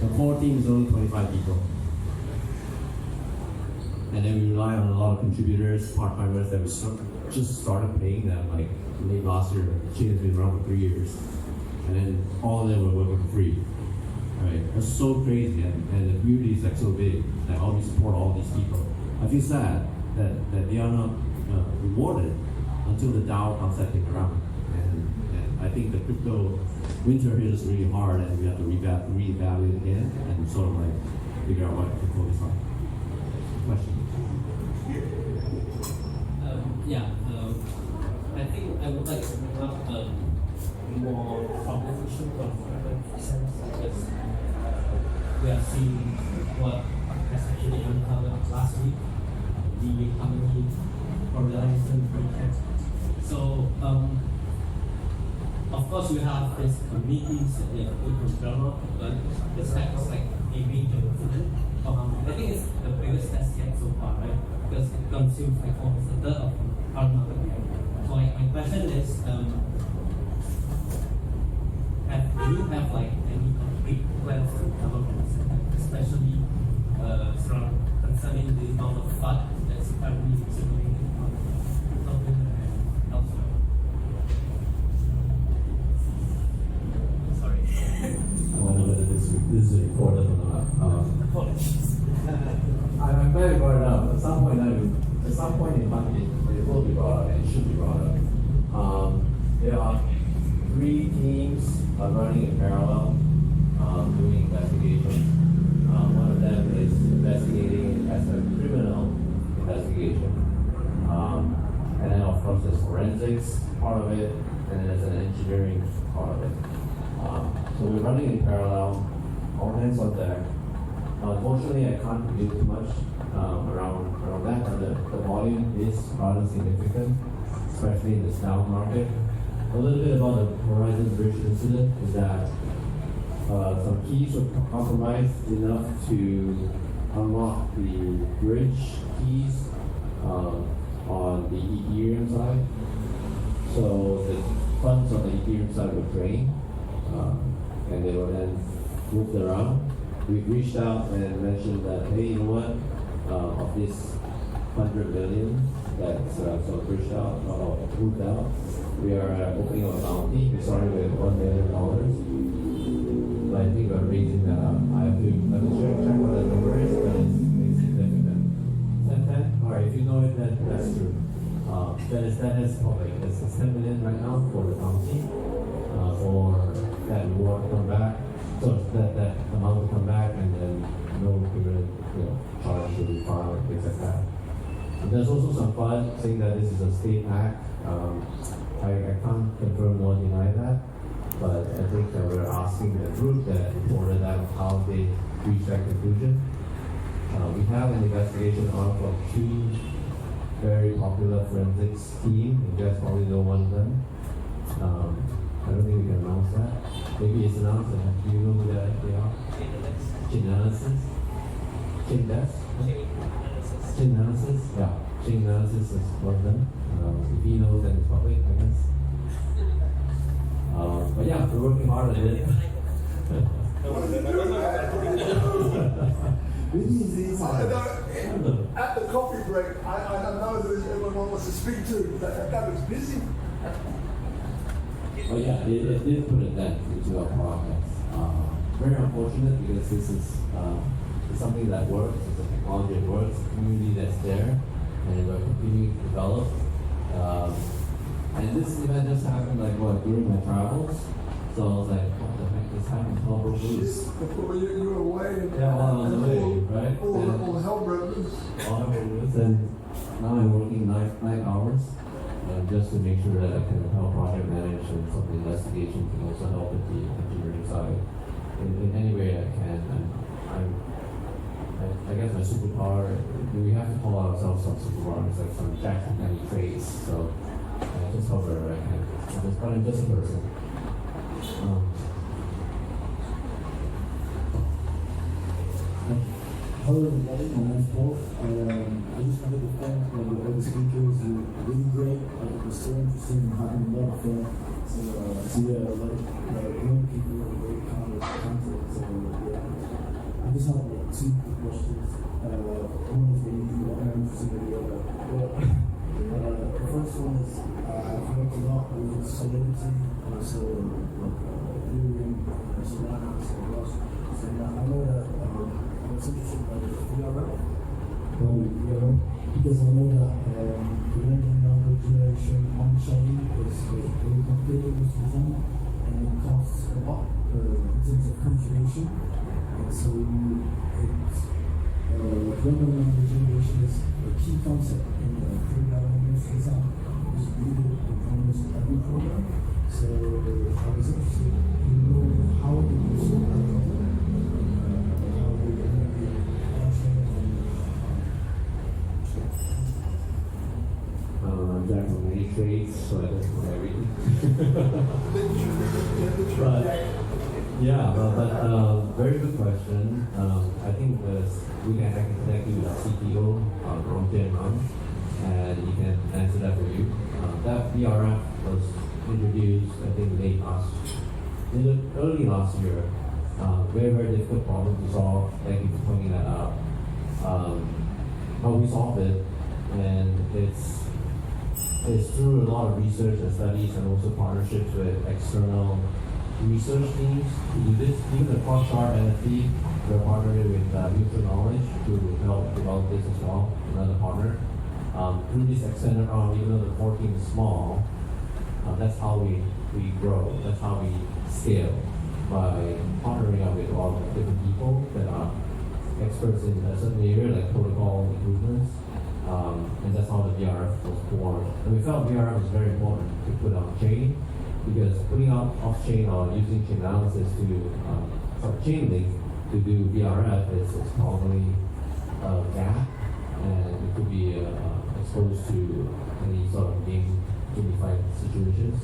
The core team is only 25 people. And then we rely on a lot of contributors, part-timers that we just started paying them like late last year. The chain has been around for 3 years. And then all of them were working for free. Right? It's so crazy, and the community is like so big that all we support all these people. I feel sad that they are not rewarded until the DAO concept came around. And I think the crypto winter hit us really hard, and we have to reevaluate again and sort of like figure out what to focus on. Question? I think I would like to bring up more proposition from sense because we are seeing what has actually uncovered last week, the Harmony organization project. So, of course, we have this meetings that we can develop, but this is like a major incident. I think it's the biggest test yet so far, right? Because it consumes like almost a third of our market. So my question is, do you have like any concrete plans to develop, especially concerning the amount of FUD that's currently circulating on Twitter and elsewhere? Sorry. I wonder whether this is recorded or not. Apologies. I'm glad you brought it up. At some point in Harmony, it will be brought up and it should be brought up. There are 3 teams running in parallel, doing investigations. One of them is investigating as a criminal investigation. And then of course there's forensics part of it, and then there's an engineering part of it. So we're running in parallel, all hands on deck. Unfortunately, I can't reveal too much around that, but the volume is rather significant, especially in the down market. A little bit about the Horizon Bridge incident is that some keys were compromised enough to unlock the bridge keys on the Ethereum side. So the funds on the Ethereum side were drained, and they were then moved around. We reached out and mentioned that, hey, you know what, of this 100 million that's sort of pushed out or moved out, we are opening up a bounty. We started with $1 million. But I think we're raising that up. I have to check what the number is, but it's significant. 10? Alright, if you know it, then that's true. That is public. It's 10 million right now for the bounty, for that reward to come back. So that amount will come back, and then no period, charge to be filed, things like that. And there's also some fun saying that this is a state act. I can't confirm nor deny that, but I think that we're asking the group that reported that how they reached that conclusion. We have an investigation on from two very popular forensics team. You guys probably know one of them. I don't think we can announce that. Maybe it's announced. Do you know who they are? Chainalysis. Chainalysis. Yeah. Chainalysis is one of them. If he knows, then it's public, I guess. But yeah, we're working hard on it. At the coffee break, I don't know who everyone wants to speak to. That was busy. Oh yeah, it did put a dent into our progress. Very unfortunate because this is it's something that works, it's a technology that works, a community that's there, and we're continuing to develop. And this event just happened during my travels, so I was like, what the heck is happening? Hell broke loose. You were away. Yeah, while I was away, right? All hell broke loose. All hell broke loose, and now I'm working 9 hours. Just to make sure that I can help project manage and some of the investigation can also help with the engineering side in any way I can. And I guess my superpower, we have to call ourselves some superpowers, like some jack of many trades. So I just help wherever I can. But I'm just a person. Hello everybody, my name is Paul. I just wanted to thank all the speakers. You're really great. It was so interesting and having a lot of fun. So yeah, a lot of young people and very content. So yeah, I just have 2 quick questions. One is really more interesting than the other. The first one is I've worked a lot with Solidity, so Ethereum, Solana, and Rust. So I know that I was interested by the VRF, because I know that the learning number generation on-chain is very complicated with design, and it costs a lot in terms of computation. And so learning number generation is a key concept in programming design. It's needed in almost every program. So I was interested in knowing how to use that problem. I'm jack of many trades, so I don't know everything. but very good question. I think I can connect you with our CTO, Ron, and he can answer that for you. That VRF was introduced, I think, early last year. Very, very difficult problem to solve. Thank you for pointing that out. But we solved it, and it's through a lot of research and studies and also partnerships with external research teams to do this. Even the cross-chart NFT, we're partnering with Mutual Knowledge to help develop this as well, another partner. Through this extended arm, even though the core team is small, that's how we grow, that's how we scale, by partnering up with a lot of different people that are experts in a certain area, like protocol improvements. And that's how the VRF was born. And we felt VRF was very important to put on chain, because putting out off-chain or using chain analysis to chain link to do VRF is probably a gap, and it could be exposed to any sort of gamified situations,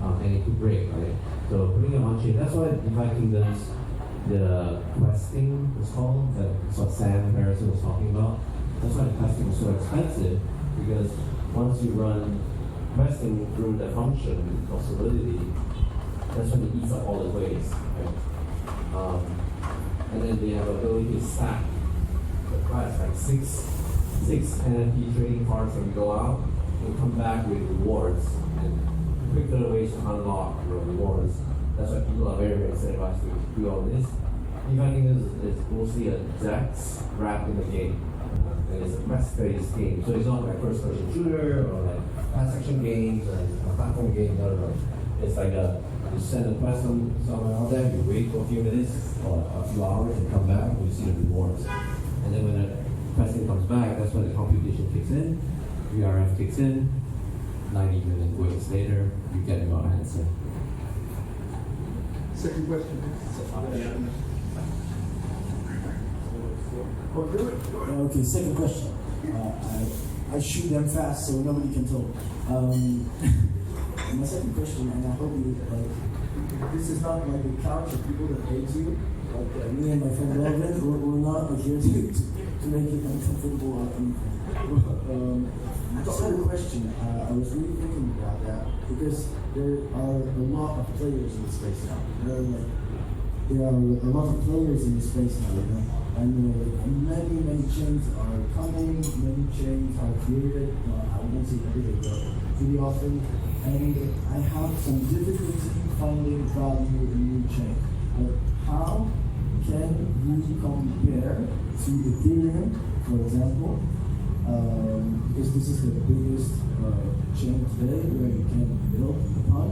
and it could break, right? So putting it on chain, that's why DeFi Kingdoms, the questing is called, that's what Sam Harrison was talking about. That's why the testing was so expensive, because once you run pressing through the function of solidity, that's when it eats up all the waste, right? And then they have ability to stack the price, like six NFT trading cards when we go out and come back with rewards and quicker ways to unlock your rewards. That's why people are very, very incentivized to do all this. If I think this is mostly a DEX wrapped in the game. And it's a quest-based game. So it's not like first-person shooter or like fast action games or a platform game, no. It's like you send a quest somewhere out there, you wait for a few minutes or a few hours and come back and you see the rewards. And then when the questing comes back, that's when the computation kicks in, VRF kicks in, 90 minute waits later, you get your answer. Second question. Okay, second question. I shoot them fast so nobody can talk. My second question, and I hope you this is not like a couch of people that hate you. Like me and my friend Robin, we're not here to make it uncomfortable. I just had a question. I was really thinking about that because there are a lot of players in the space now. There are a lot of players in the space now, you know? And many chains are coming, many chains are created. I won't say created, but pretty often. And I have some difficulty finding value in new chain. But how can you compare to Ethereum, for example? Because this is the biggest chain today where you can build upon.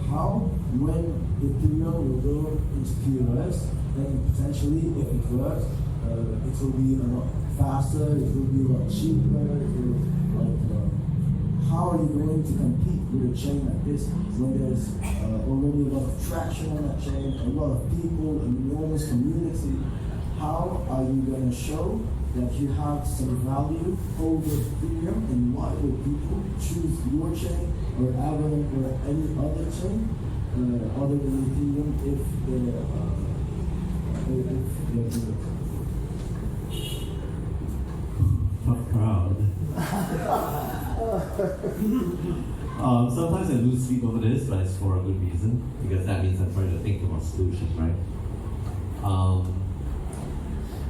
How, when Ethereum will go into POS, then potentially, if it works, it will be a lot faster, it will be a lot cheaper, how are you going to compete with a chain like this when there's already a lot of traction on that chain, a lot of people, an enormous community? How are you going to show that you have some value over Ethereum, and why would people choose your chain or Avalanche or any other chain other than Ethereum if they're tough crowd. Sometimes I lose sleep over this, but it's for a good reason, because that means I'm trying to think about solutions, right?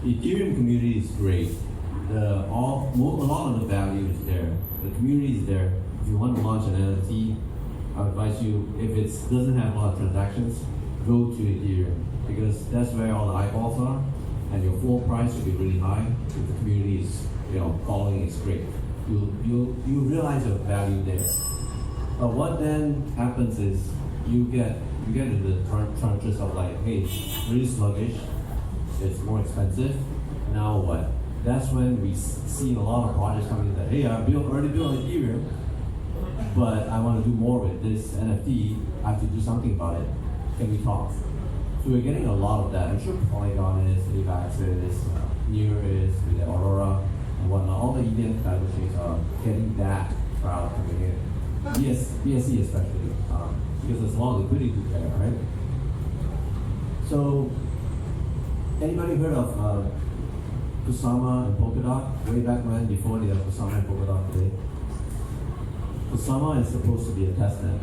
The Ethereum community is great. A lot of the value is there. The community is there. If you want to launch an NFT, I advise you, if it doesn't have a lot of transactions, go to Ethereum, because that's where all the eyeballs are, and your floor price will be really high. If the community is, following is great. You realize your value there. But what then happens is you get into the tranches of like, hey, it's really sluggish, it's more expensive. Now what? That's when we see a lot of projects coming that, hey, I already built Ethereum, but I want to do more with this NFT. I have to do something about it. Can we talk? So we're getting a lot of that. I'm sure Polygon is, Avax is, Near is, with the Aurora and whatnot. All the EVM type of chains are getting that crowd coming in. BSC especially, because there's a lot of liquidity there, right? So, anybody heard of Kusama and Polkadot way back when, before they have Kusama and Polkadot today? Kusama is supposed to be a testnet.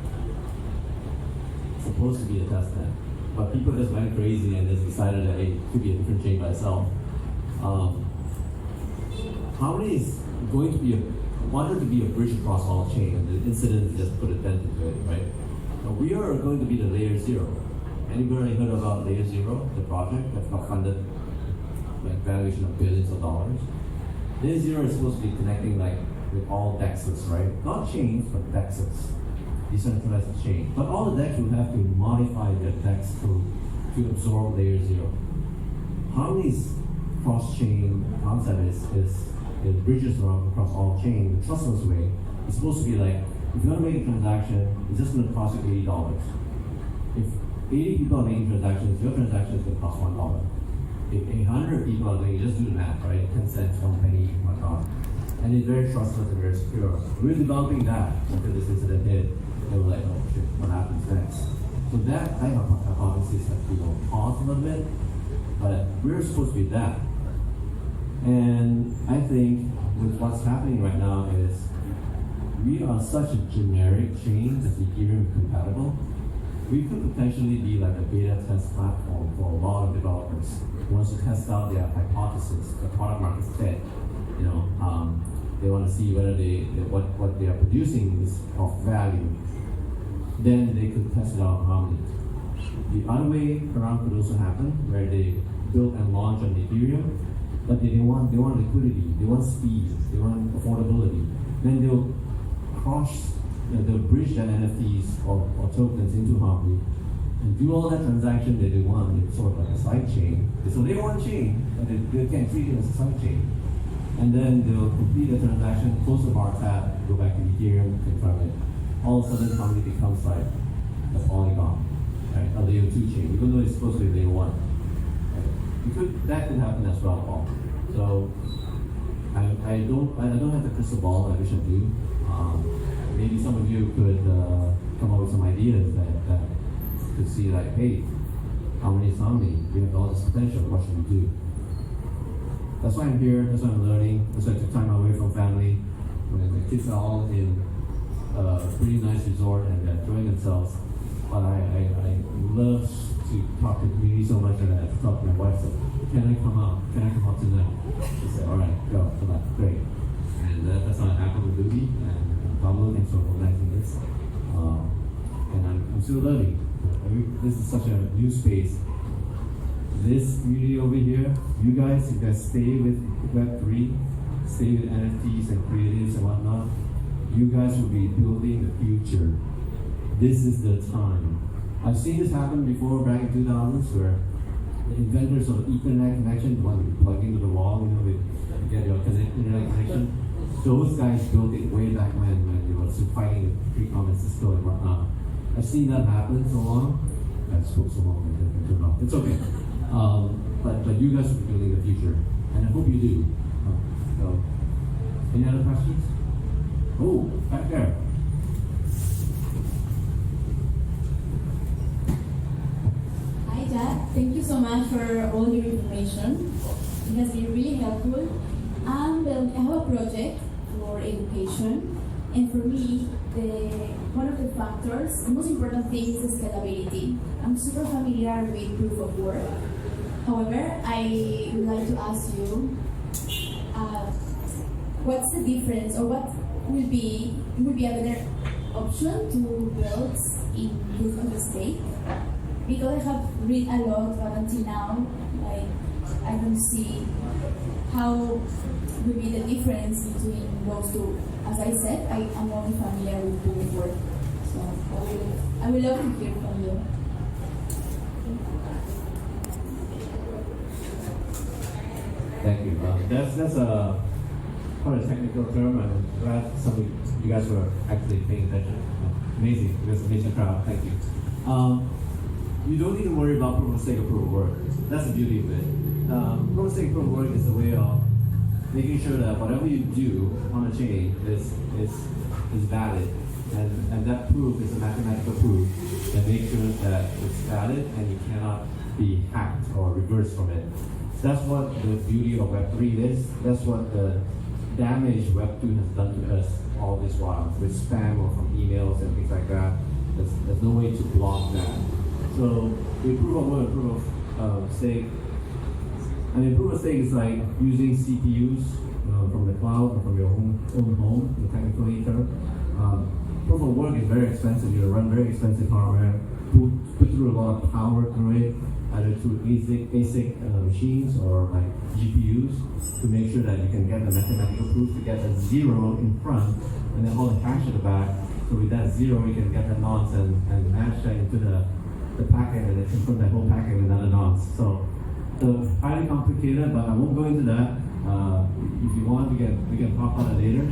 Supposed to be a testnet. But people just went crazy and just decided that it could be a different chain by itself. Harmony is going to be wanted to be a bridge across all chain, and the incident just put a dent into it, right? Now we are going to be the layer 0. Anybody heard about layer 0, the project that got funded, like valuation of billions of dollars? Layer 0 is supposed to be connecting like with all DEXs, right? Not chains, but DEXs. Decentralized exchange. But all the DEX will have to modify their DEX to absorb layer 0. Harmony's cross-chain concept is it bridges around across all chain. The trustless way is supposed to be like, if you want to make a transaction, it's just going to cost you $80. If 80 people are making transactions, your transaction is going to cost $1. If 100 people are doing it, just do the math, right? 10 cents, 1 penny, whatnot. And it's very trustless and very secure. We're developing that until this incident hit. They were like, oh shit, what happens next? So that type of hypothesis has to go pause a little bit, but we're supposed to be that. And I think with what's happening right now is we are such a generic chain that's Ethereum compatible. We could potentially be like a beta test platform for a lot of developers who wants to test out their hypothesis, the product market fit. They want to see whether what they are producing is of value. Then they could test it out on Harmony. The other way around could also happen, where they build and launch on Ethereum, but they want liquidity, they want speed, they want affordability. Then they'll they'll bridge their NFTs or tokens into Harmony and do all that transaction that they want. It's sort of like a side chain. So they want chain, but they can't treat it as a side chain. And then they'll complete the transaction, close the bar tab, go back to Ethereum, confirm it. All of a sudden, Harmony becomes like a Polygon, right? A layer 2 chain, even though it's supposed to be layer 1. Right? That could happen as well, Paul. So I don't have the crystal ball. I wish I do. Maybe some of you could come up with some ideas that could see like, hey, Harmony is Harmony. We have all this potential. What should we do? That's why I'm here. That's why I'm learning. That's why I took time away from family. When the kids are all in a pretty nice resort and they're enjoying themselves. But I love to talk to the community so much that I have to talk to my wife. So, can I come out? Can I come out tonight? She said, all right, go. Come on, great. And that's how it happened with Luby and Pablo. Thanks for organizing this. And I'm still learning. This is such a new space. This community over here, you guys, if you guys stay with Web3, stay with NFTs and creatives and whatnot, you guys will be building the future. This is the time. I've seen this happen before back in 2000s where the inventors of Ethernet connection, the one you plug into the wall, you get your internet connection. Those guys built it way back when they were still fighting with Pre-Com and Cisco and whatnot. I've seen that happen so long. I spoke so long and it turned off. It's okay. But you guys will be building the future, and I hope you do. So, any other questions? Oh, back there. Hi, Jack. Thank you so much for all your information. It has been really helpful. I have a project for education, and for me, one of the factors, the most important thing is scalability. I'm super familiar with proof of work. However, I would like to ask you, what's the difference, or what would be a better option to build in proof of stake? Because I have read a lot, but until now, I don't see how would be the difference between those two. As I said, I am only familiar with proof of work, so I would love to hear from you. Thank you. That's quite a technical term. I'm glad some of you guys were actually paying attention. Amazing. There's an amazing crowd. Thank you. You don't need to worry about proof of stake or proof of work. That's the beauty of it. Proof of stake, proof of work is a way of making sure that whatever you do on a chain is valid. And that proof is a mathematical proof that makes sure that it's valid and you cannot be hacked or reversed from it. That's what the beauty of Web3 is. That's what the damage Web2 has done to us all this while with spam or from emails and things like that. There's no way to block that. So with proof of work, proof of stake, proof of stake is like using CPUs from the cloud or from your own home, the technical term. Proof of work is very expensive. You run very expensive hardware, put through a lot of power through it, either through ASIC machines or like GPUs, to make sure that you can get the mathematical proof to get a zero in front and then hold a hash at the back. So with that zero, you can get the nonce and match that into the packet and then confirm that whole packet with another nonce. So highly complicated, but I won't go into that. If you want, we can talk about it later.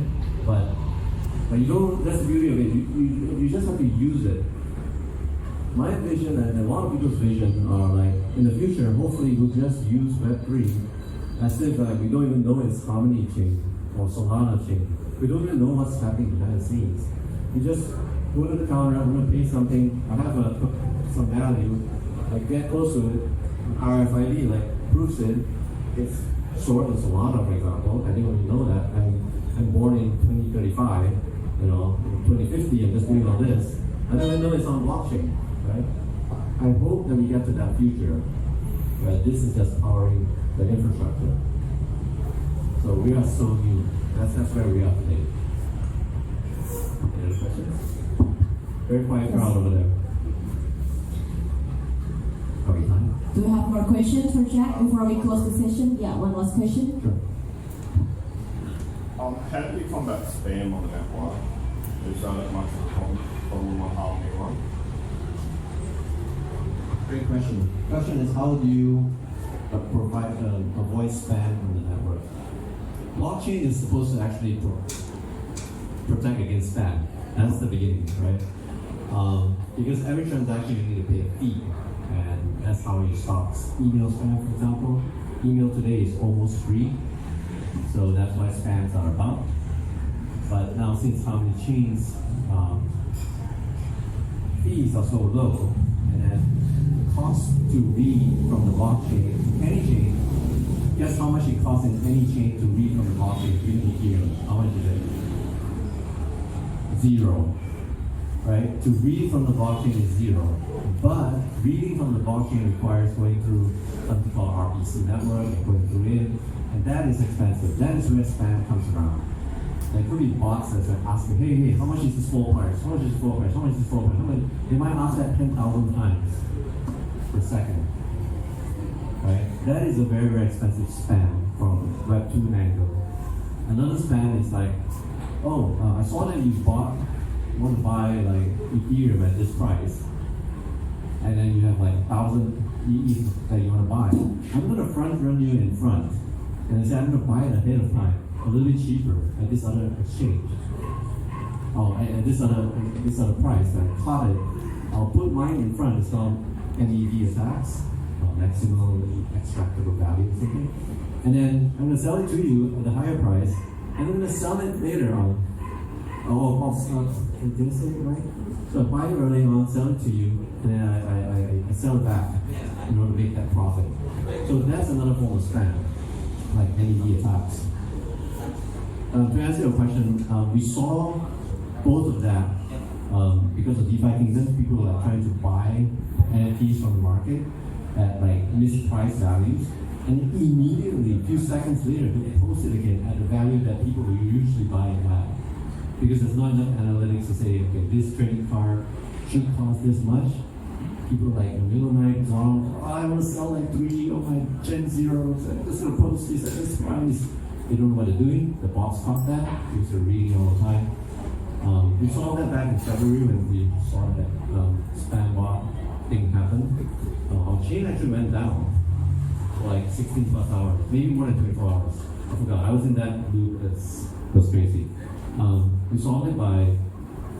But you don't. That's the beauty of it. You just have to use it. My vision and a lot of people's vision are like in the future. Hopefully, we'll just use Web3 as if we don't even know it's Harmony chain or Solana chain. We don't even know what's happening behind the scenes. You just go to the counter. I'm going to pay something. I have some value. I get close to it. RFID proves it. It's stored in Solana, for example. I didn't even know that. I'm born in 2035. 50 and just doing all this. I don't even know it's on blockchain, right? I hope that we get to that future where this is just powering the infrastructure. So we are so new. That's where we are today. Any other questions? Very quiet crowd over there. Okay, time. Do we have more questions for Jack before we close the session? Yeah, one last question. Sure. How do you combat spam on the network? Is that much of a problem on Harmony One? Great question. Question is, how do you avoid spam on the network? Blockchain is supposed to actually protect against spam. That's the beginning, right? Because every transaction you need to pay a fee, and that's how you stop email spam, for example. Email today is almost free, so that's why spams are about. But now, since Harmony Chain's fees are so low, and then the cost to read from the blockchain, any chain, guess how much it costs in any chain to read from the blockchain, even Ethereum? How much is it? 0. Right? To read from the blockchain is 0. But reading from the blockchain requires going through something called RPC network and going through it, and that is expensive. That is where spam comes around. There could be bots that are asking, hey, how much is this floor price? How much is this floor price? How much is this floor price? They might ask that 10,000 times per second. Right? That is a very, very expensive spam from Web 2 angle. Another spam is like, I saw that you want to buy like Ethereum at this price, and then you have like 1,000 ETH that you want to buy. I'm going to front run you in front, and I say I'm going to buy it ahead of time, a little bit cheaper at this other exchange. At this other price. I caught it. I'll put mine in front. It's called MEV attacks, maximum extractable value or something. And then I'm going to sell it to you at a higher price, and I'm going to sell it later on. Did I say it right? So I buy it early on, sell it to you, and then I sell it back in order to make that profit. So that's another form of spam, like MEV attacks. To answer your question, we saw both of that because of DeFi Kingdoms. People are trying to buy NFTs from the market at like mispriced values, and immediately, a few seconds later, they post it again at the value that people will usually buy it at. Because there's not enough analytics to say, okay, this trading card should cost this much. People like in the middle of the night, I want to sell like 3 of my Gen Zeros, and this will post this at this price. They don't know what they're doing. The bots caught that because they're reading all the time. We saw that back in February when we saw that spam bot thing happen. Our chain actually went down for like 16 plus hours, maybe more than 24 hours. I forgot. I was in that loop. It was crazy. We solved it by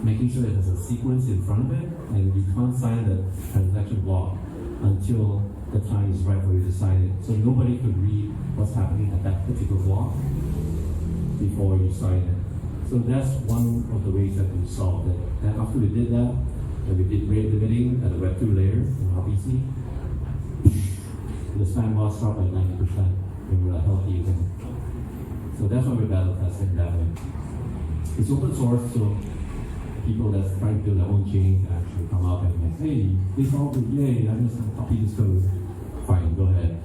making sure that there's a sequence in front of it, and you can't sign the transaction block until the time is right for you to sign it. So nobody could read what's happening at that particular block before you sign it. So that's one of the ways that we solved it. And after we did that, we did rate limiting at the Web 2 layer in RPC. The spam loss dropped by 90%, and we're healthy again. So that's why we're battle testing that way. It's open source, so people that's trying to build their own chain can actually come up and like, hey, this all good, yay, I'm just going to copy this code. Fine, go ahead.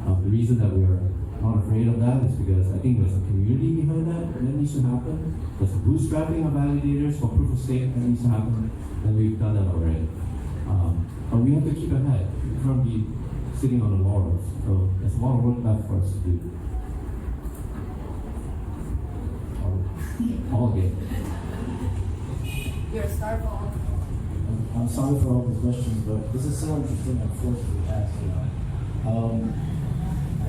The reason that we're not afraid of that is because I think there's a community behind that needs to happen. There's a bootstrapping of validators for proof of stake that needs to happen, and we've done that already. But we have to keep ahead. We can't be sitting on the laurels. So there's a lot of work left for us to do. All again. You're a star ball. I'm sorry for all the questions, but this is so interesting. I'm forced to ask you.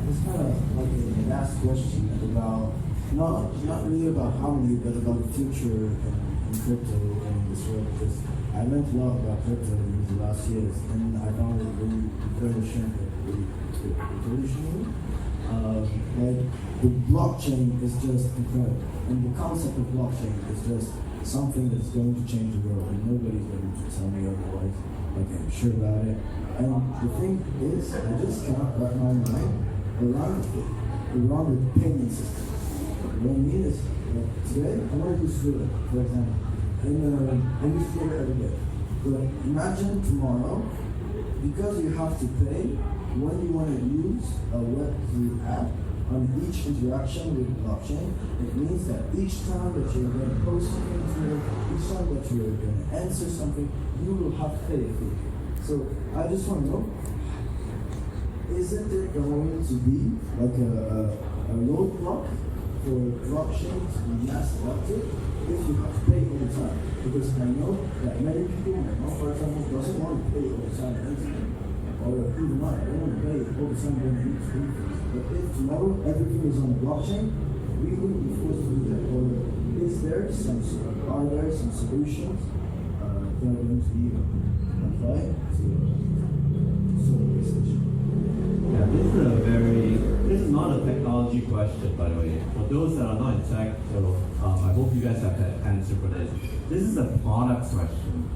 It's kind of like a last question about not really about Harmony, but about the future in crypto and this world. Because I learned a lot about crypto in the last years, and I found it really very revolutionary. Like the blockchain is just incredible, and the concept of blockchain is just something that's going to change the world, and nobody's going to tell me otherwise. Like I'm sure about it. And the thing is, I just cannot wrap my mind around the payment system. What I mean is, today I want to do Thriller, for example, and we feel it every day. But imagine tomorrow, because you have to pay when you want to use a Web3 app on each interaction with blockchain, it means that each time that you're going to post something to it, each time that you're going to answer something, you will have to pay a fee. So I just want to know, isn't there going to be like a roadblock for blockchain to be mass adopted if you have to pay all the time? Because I know that many people, my mom for example, doesn't want to pay all the time anything. Or even not, they want to pay all the time when they need to do things. But if tomorrow everything is on the blockchain, we wouldn't be forced to do that. Or are there some solutions that are going to be applied to this issue? Yeah, this is not a technology question, by the way. For those that are not in tech, so I hope you guys have that answer for this. This is a product question.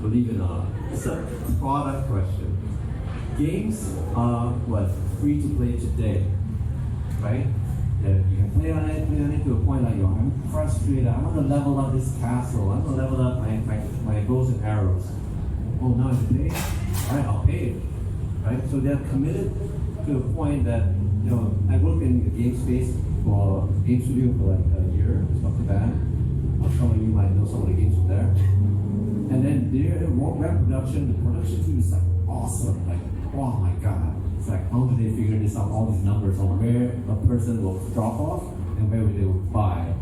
Believe it or not, it's a product question. Games are free to play today, right? You can play on it to a point like, I'm frustrated. I want to level up this castle. I want to level up my bows and arrows. Oh, now it's paid? All right, I'll pay it. Right? So they're committed to a point that, I worked in the game space for game studio for like a year. It's not too bad. Some of you might know some of the games from there. And then their web production, the production team is like awesome. Like, oh my god. It's like, how do they figure this out? All these numbers on where a person will drop off and where they will buy,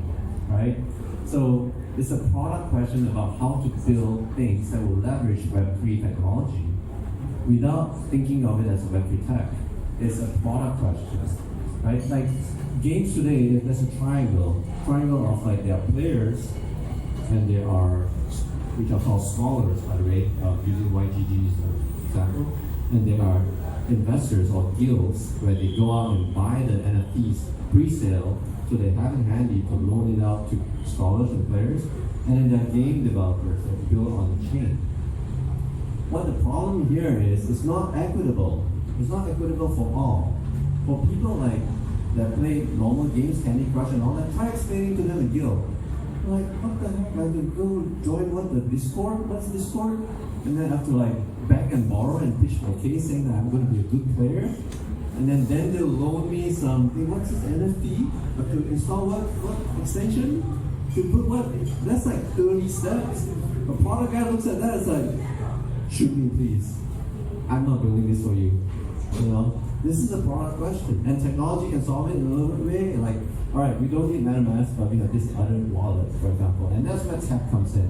right? So it's a product question about how to build things that will leverage Web3 technology without thinking of it as a Web3 tech. It's a product question, right? Like games today, there's a triangle of like there are players and there are, which are called scholars, by the way, using YGG as an example, and there are investors or guilds where they go out and buy the NFTs pre-sale so they have it handy to loan it out to scholars and players, and then there are game developers that build on the chain. What the problem here is, it's not equitable. It's not equitable for all. For people like that play normal games, Candy Crush and all that, try explaining to them a guild. Like, what the heck? I have to go join the Discord? What's Discord? And then I have to beg and borrow and pitch my case saying that I'm going to be a good player. And then they'll loan me something. What's this NFT? To install what extension? To put what? That's like 30 steps. A product guy looks at that, it's like, shoot me please. I'm not building this for you. This is a product question. And technology can solve it in a little way. Like, all right, we don't need MetaMask, but we have this other wallet, for example. And that's where tech comes in.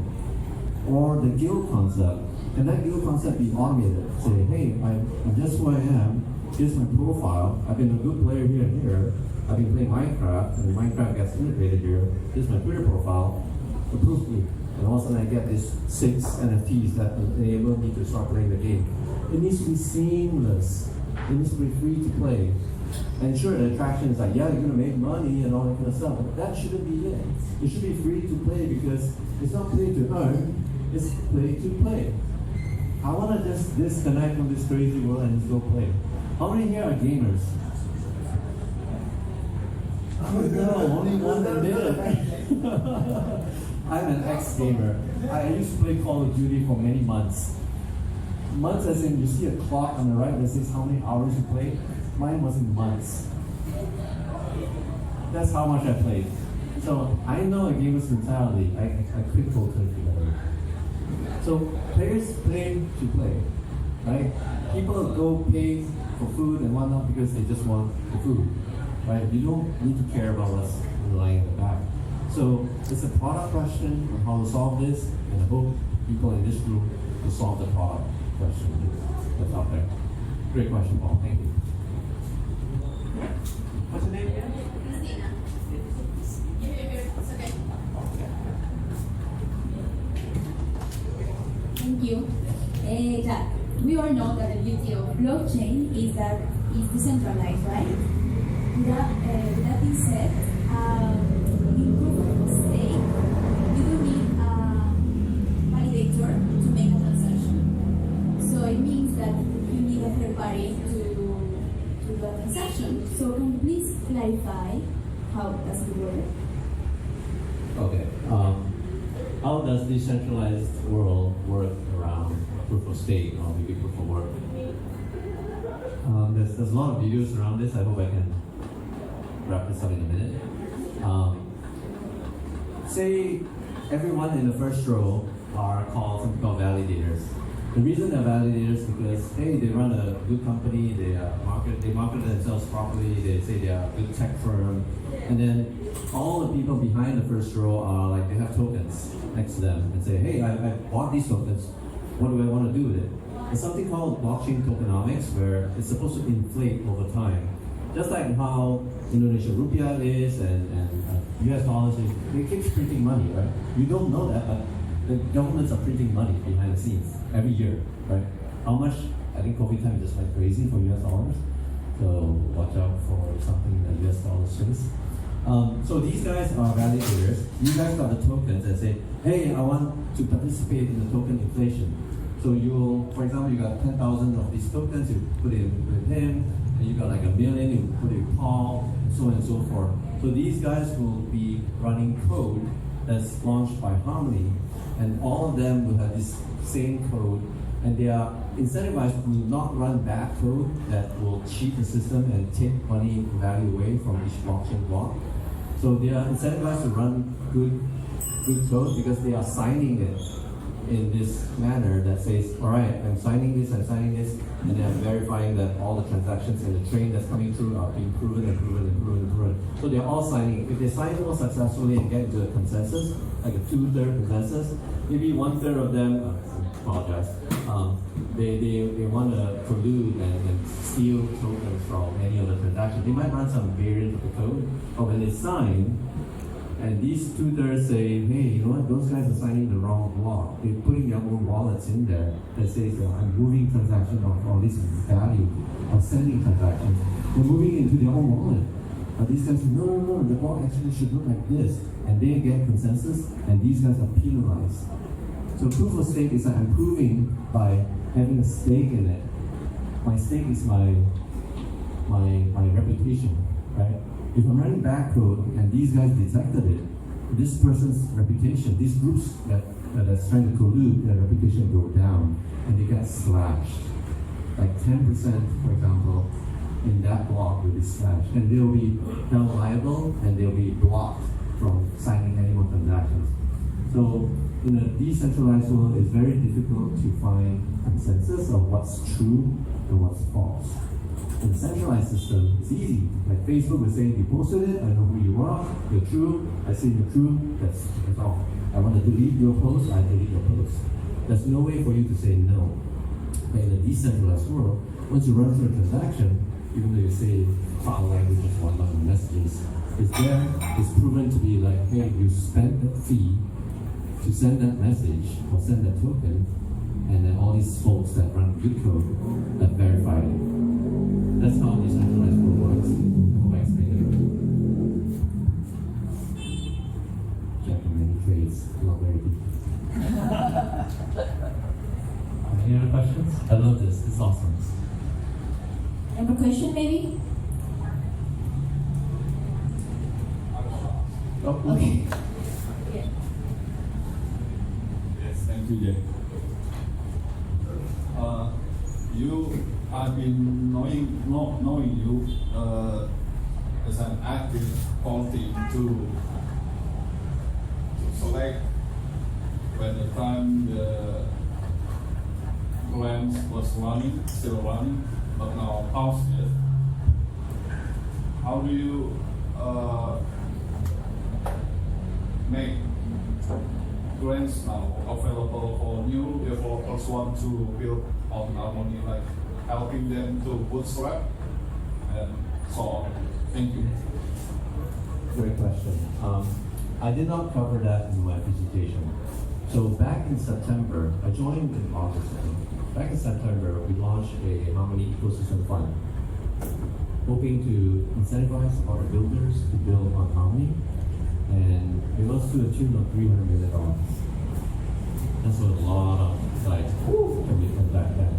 Or the guild concept. And that guild concept be automated. Say, hey, I'm just who I am. Here's my profile. I've been a good player here and here. I've been playing Minecraft, and Minecraft gets integrated here. Here's my Twitter profile. Approve me. And all of a sudden I get these 6 NFTs that enable me to start playing the game. It needs to be seamless. It needs to be free to play. And sure, the attraction is like, yeah, you're going to make money and all that kind of stuff. But that shouldn't be it. It should be free to play because it's not play to earn, it's play to play. I want to just disconnect from this crazy world and just go play. How many here are gamers? Oh no, only one admitted. I'm an ex-gamer. I used to play Call of Duty for many months. Months as in, you see a clock on the right that says how many hours you played. Mine was in months. That's how much I played. So I know a gamer's mentality. I quit cold turkey. So players play to play, right? People go pay for food and whatnot because they just want the food, right? You don't need to care about what's lying in the back. So it's a product question on how to solve this, and I hope people in this group will solve the product question that's out there. Great question, Paul. Thank you. What's your name again? Christina. It's okay. Thank you. Jack, we all know that the beauty of blockchain is that it's decentralized, right? With that being said, in proof of stake, you don't need a validator to make a transaction. So it means that you need a third party to do a transaction. So can you please clarify how does it work? Okay. how does decentralized world work around proof of stake or maybe proof of work? There's a lot of videos around this. I hope I can wrap this up in a minute. Say everyone in the first row are called something called validators. The reason they're validators is because hey, they run a good company, they market themselves properly, they say they are a good tech firm, and then all the people behind the first row are like, they have tokens next to them and say, hey, I bought these tokens, what do I want to do with it? There's something called blockchain tokenomics where it's supposed to inflate over time. Just like how Indonesia rupiah is and US dollars is, they keep printing money, right? You don't know that, but the governments are printing money behind the scenes every year, right? How much? I think COVID time just went crazy for US dollars. So watch out for something that US dollars face. So these guys are validators. You guys got the tokens and say, hey, I want to participate in the token inflation. So you'll, for example, you got 10,000 of these tokens, you put it with him, and you got like 1 million, you put it with Paul, and so on and so forth. So these guys will be running code that's launched by Harmony, and all of them will have this same code, and they are incentivized to not run bad code that will cheat the system and take money value away from each blockchain block. So they are incentivized to run good code because they are signing it in this manner that says, all right, I'm signing this, and then I'm verifying that all the transactions in the train that's coming through are being proven. So they're all signing. If they sign all successfully and get into a consensus, like a 2/3 consensus, maybe 1/3 of them, apologize, they want to collude and steal tokens from any of the transactions. They might run some variant of the code, but when they sign, and these 2/3 say, hey, you know what, those guys are signing the wrong block. They're putting their own wallets in there that says, I'm moving transactions of all this value, or sending transactions. They're moving into their own wallet. But these guys say, no, the block actually should look like this. And they get consensus, and these guys are penalized. So proof of stake is that I'm proving by having a stake in it. My stake is my reputation, right? If I'm running back code and these guys detected it, this person's reputation, these groups that's trying to collude, their reputation go down and they get slashed. Like 10%, for example, in that block will be slashed. And they'll be held liable and they'll be blocked from signing any more transactions. So in a decentralized world, it's very difficult to find consensus of what's true and what's false. In a centralized system, it's easy. Like Facebook will say, you posted it, I know who you are, you're true, I say you're true, that's all. I want to delete your post, I delete your post. There's no way for you to say no. But in a decentralized world, once you run through a transaction, even though you say file language is one of the messages, it's proven to be like, hey, you spent that fee to send that message or send that token, and then all these folks that run good code that verify it. That's how decentralized world works. I hope I explained it. Jack of many trades, not very deep. Any other questions? I love this. It's awesome. Have a question, maybe? Oh, okay. Yes, thank you, Jay. I've been knowing you as an active party to select when the time the grant was still running, but now passed it. How do you make grants now available for new developers want to build on Harmony, like helping them to bootstrap and so on? Thank you. Great question. I did not cover that in my presentation. So back in September, I joined in August. Back in September, we launched a Harmony ecosystem fund, hoping to incentivize our builders to build on Harmony, and it was to the tune of $300 million. That's a lot of commitment back then.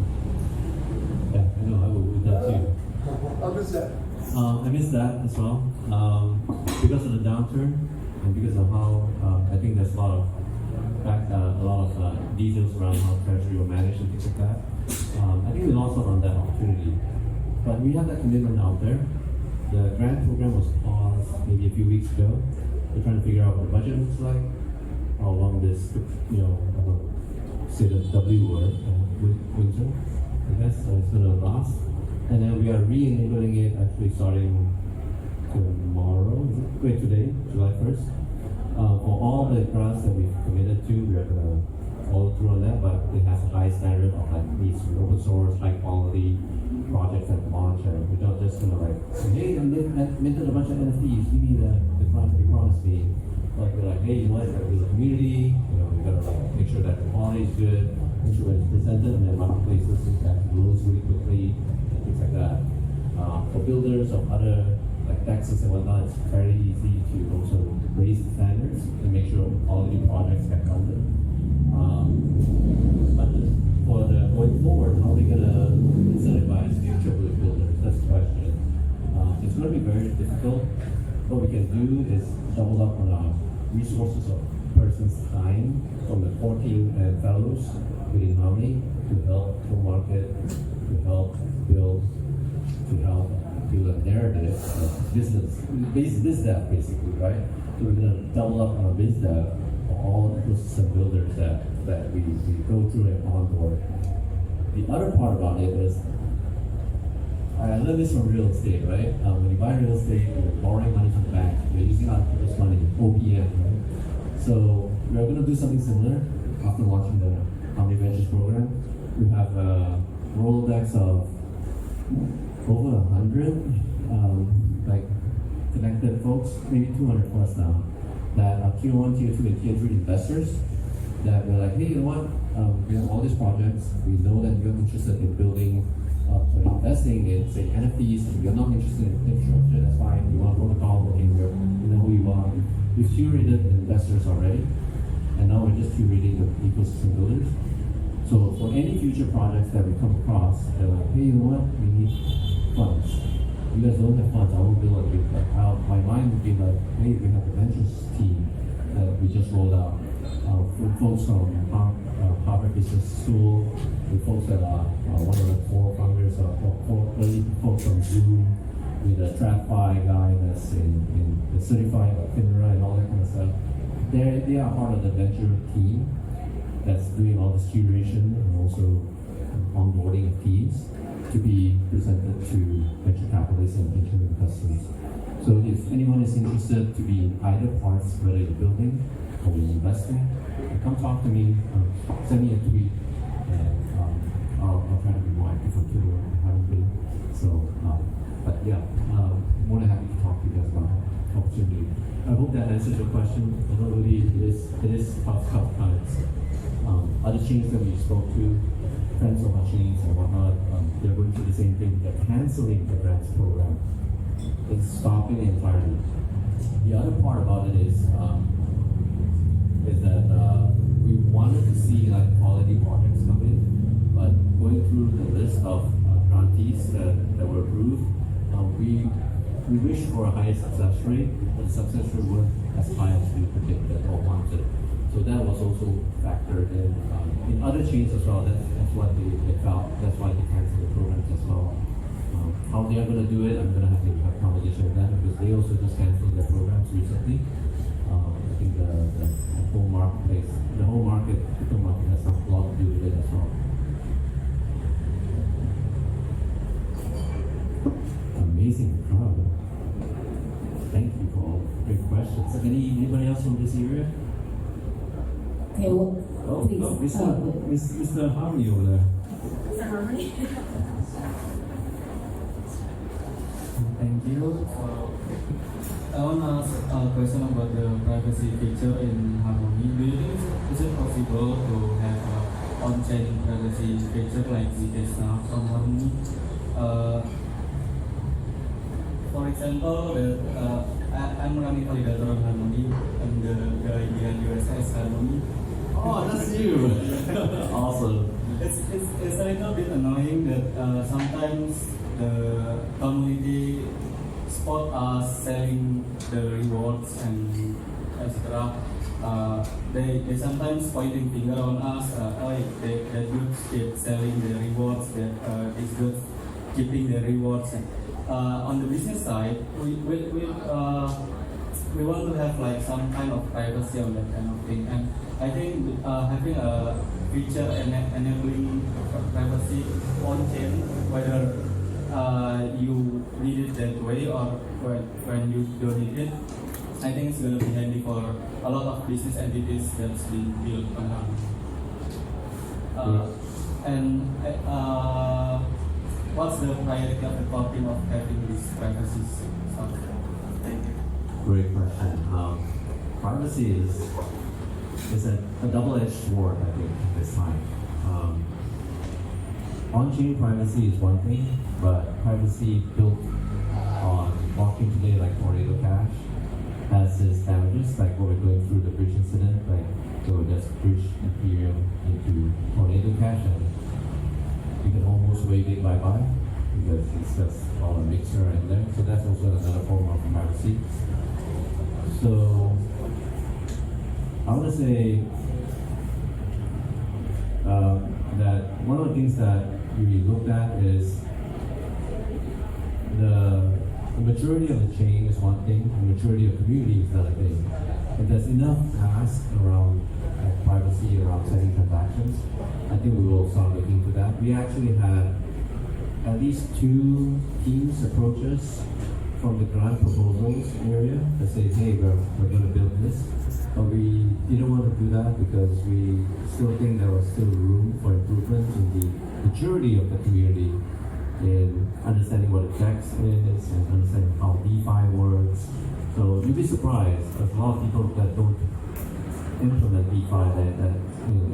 Yeah, I know, I will do that too. I missed that. I missed that as well. Because of the downturn and because of how I think there's a lot of a lot of details around how treasury will manage and things like that. I think we lost out on that opportunity. But we have that commitment out there. The grant program was paused maybe a few weeks ago. We're trying to figure out what the budget looks like, how long this, say the W word, winter, I guess, it's going to last. And then we are re-enabling it actually starting tomorrow, today, July 1st. For all the grants that we've committed to, we are going to follow through on that, but it has a high standard of like needs to be open source, high quality projects at launch, and we're not just going to like, hey, I minted a bunch of NFTs, give me the grant that you promised me. But we're like, hey, you know what, we're a community, we got to like make sure that the quality is good, make sure it's presented in the marketplaces that grows really quickly, and things like that. For builders of other like taxes and whatnot, it's very easy to also raise the standards and make sure quality projects get counted. But for the going forward, how are we gonna incentivize future builders? That's the question. It's gonna be very difficult. What we can do is double up on our resources of person's time from the core team and fellows within Harmony to help co-market, to help build, to help build a narrative of business, biz dev basically, right? So we're gonna double up on our biz dev for all ecosystem builders that we go through and onboard. The other part about it is, I learned this from real estate, right? When you buy real estate, you're borrowing money from the bank, you're using other people's money, OPM, right? So we're going to do something similar after launching the Harmony Ventures program. We have a Rolodex of over 100 like connected folks, maybe 200 plus now, that are tier 1, tier 2, and tier 3 investors that we're like, hey, you know what? We have all these projects. We know that you're interested in building investing in, say, NFTs. If you're not interested in infrastructure, that's fine. You want protocol working, we know who you are. We've curated investors already, and now we're just curating the ecosystem builders. So for any future projects that we come across, they're like, hey, you know what? We need funds. You guys don't have funds, I won't build it. Like, my mind would be like, hey, we have a ventures team that we just rolled out. With folks from Harvard Business School, with folks that are one of the 4 founders or 4 early folks from Zoom, with a TradFi guy that's in the certified FINRA and all that kind of stuff. They are part of the venture team that's doing all this curation and also onboarding of teams to be presented to venture capitalists and venture investors. So if anyone is interested to be in either parts, whether you're building or you're investing, come talk to me, send me a tweet, and I'll try to be more active on Twitter. I haven't been. So, but yeah, more than happy to talk to you guys about opportunity. I hope that answers your question. I know really it is tough times. Other chains that we spoke to, friends of our chains and whatnot, they're going through the same thing. They're canceling the grants program. It's stopping entirely. The other part about it is that we wanted to see like quality projects come in, but going through the list of grantees that were approved, we wish for a higher success rate, but the success rate wasn't as high as we predicted or wanted. So that was also factored in other chains as well. That's what they felt. That's why they canceled the programs as well. How they are going to do it, I'm going to have a conversation with them because they also just canceled their programs recently. I think the whole marketplace, the whole market, crypto market has a lot to do with it as well. Amazing crowd. Thank you for all great questions. Anybody else from this area? Okay, well, please. Mr. Harmony over there. Mr. Harmony. Thank you. I want to ask a question about the privacy feature in Harmony. Do you think is it possible to have an on-chain privacy feature like ZK now from Harmony? For example, I'm running validator on Harmony, and the idea USS Harmony. Oh, that's you! Awesome. It's a little bit annoying that sometimes the community spot us selling the rewards and etc. they sometimes pointing finger on us. That groups keep selling their rewards. That these groups keeping their rewards. On the business side, we want to have like some kind of privacy on that kind of thing. And I think having a feature enabling privacy on chain, whether you need it that way or when you don't need it, I think it's going to be handy for a lot of business entities that's been built on what's the priority of the company of having this privacy stuff? Thank you. Great question. Privacy is a double-edged sword, I think, this time. On-chain privacy is one thing, but privacy built on blockchain today, like Tornado Cash, has its damages, like what we're going through the bridge incident, like so just bridge Ethereum into Tornado Cash, and you can almost wave it bye-bye because it's just all a mixer in there. So that's also another form of privacy. So I want to say that one of the things that we looked at is the maturity of the chain is one thing, the maturity of the community is another thing. If there's enough ask around privacy, around setting transactions, I think we will start looking into that. We actually had at least 2 teams approach us from the grant proposals area that say, hey, we're going to build this. But we didn't want to do that because we still think there was still room for improvement in the maturity of the community in understanding what a DEX is and understanding how DeFi works. So you'd be surprised, there's a lot of people that don't implement DeFi that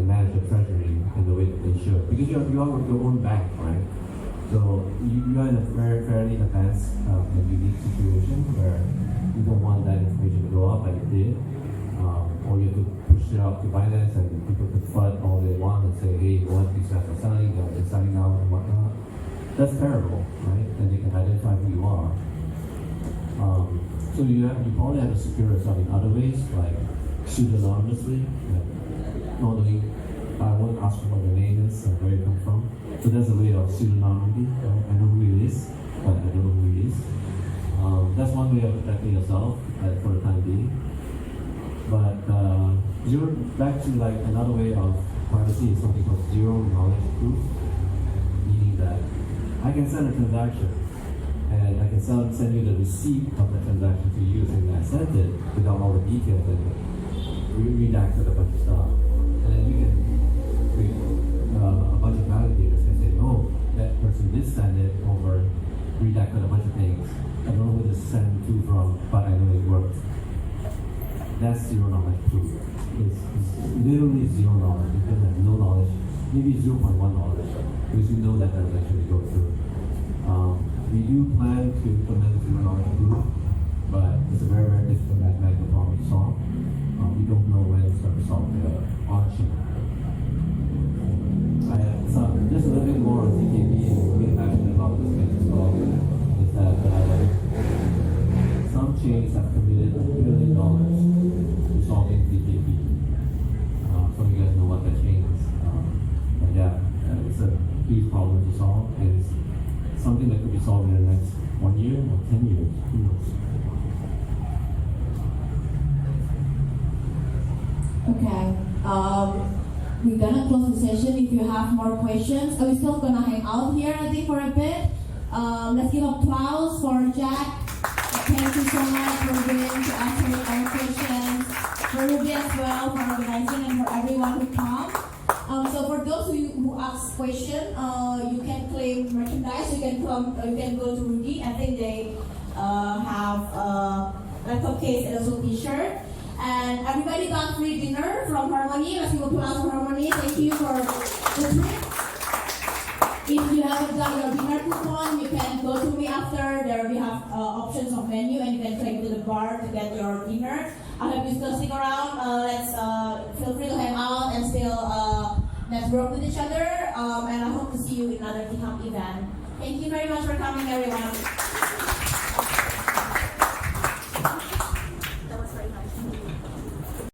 manage the treasury in the way that they should. Because you are your own bank, right? So you are in a fairly advanced and unique situation where you don't want that information to go up like it did. Or you have to push it out to Binance and people could FUD all they want and say, hey, what these guys are selling, they're selling out and whatnot. That's terrible, right? And they can identify who you are. So you probably have to secure yourself in other ways, like pseudonymously, like not knowing, I won't ask for what your name is and where you come from. So that's a way of pseudonymity. I know who it is, but I don't know who it is. That's one way of protecting yourself for the time being. But back to like another way of privacy is something called zero knowledge proof, meaning that I can send a transaction and I can send you the receipt of the transaction to you saying I sent it without all the details in it. We redacted a bunch of stuff. And then you can create a bunch of validators and say, oh, that person did send it over, redacted a bunch of things. I don't know who to send to from, but I know it worked. That's zero knowledge proof. It's literally zero knowledge. You can have no knowledge, maybe 0.1 knowledge, because you know that transaction will go through. We do plan to implement zero knowledge proof, but it's a very, very difficult mathematical problem to solve. We don't know when it's going to solve the on-chain. So just a little bit more on TKB, being passionate about this case as well, is that some chains have committed $1 billion to solving TKB. Some of you guys know what that chain is. But yeah, it's a huge problem to solve. It's something that could be solved in the next 1 year or 10 years. Who knows? Okay. We're gonna close the session. If you have more questions, we're still gonna hang out here, I think, for a bit. Let's give applause for Jack. Thank you so much for being to answer our questions. For Ruby as well, for organizing, and for everyone who come. So for those who ask questions, you can claim merchandise. You can go to Rudy. I think they have a laptop case and also T-shirt. And everybody got free dinner from Harmony. Let's give applause for Harmony. Thank you for the trip. If you haven't got your dinner coupon, you can go to me after. There we have options of menu, and you can take to the bar to get your dinner. I hope you still stick around. Let's feel free to hang out and still network with each other. And I hope to see you in another GitHub event. Thank you very much for coming, everyone.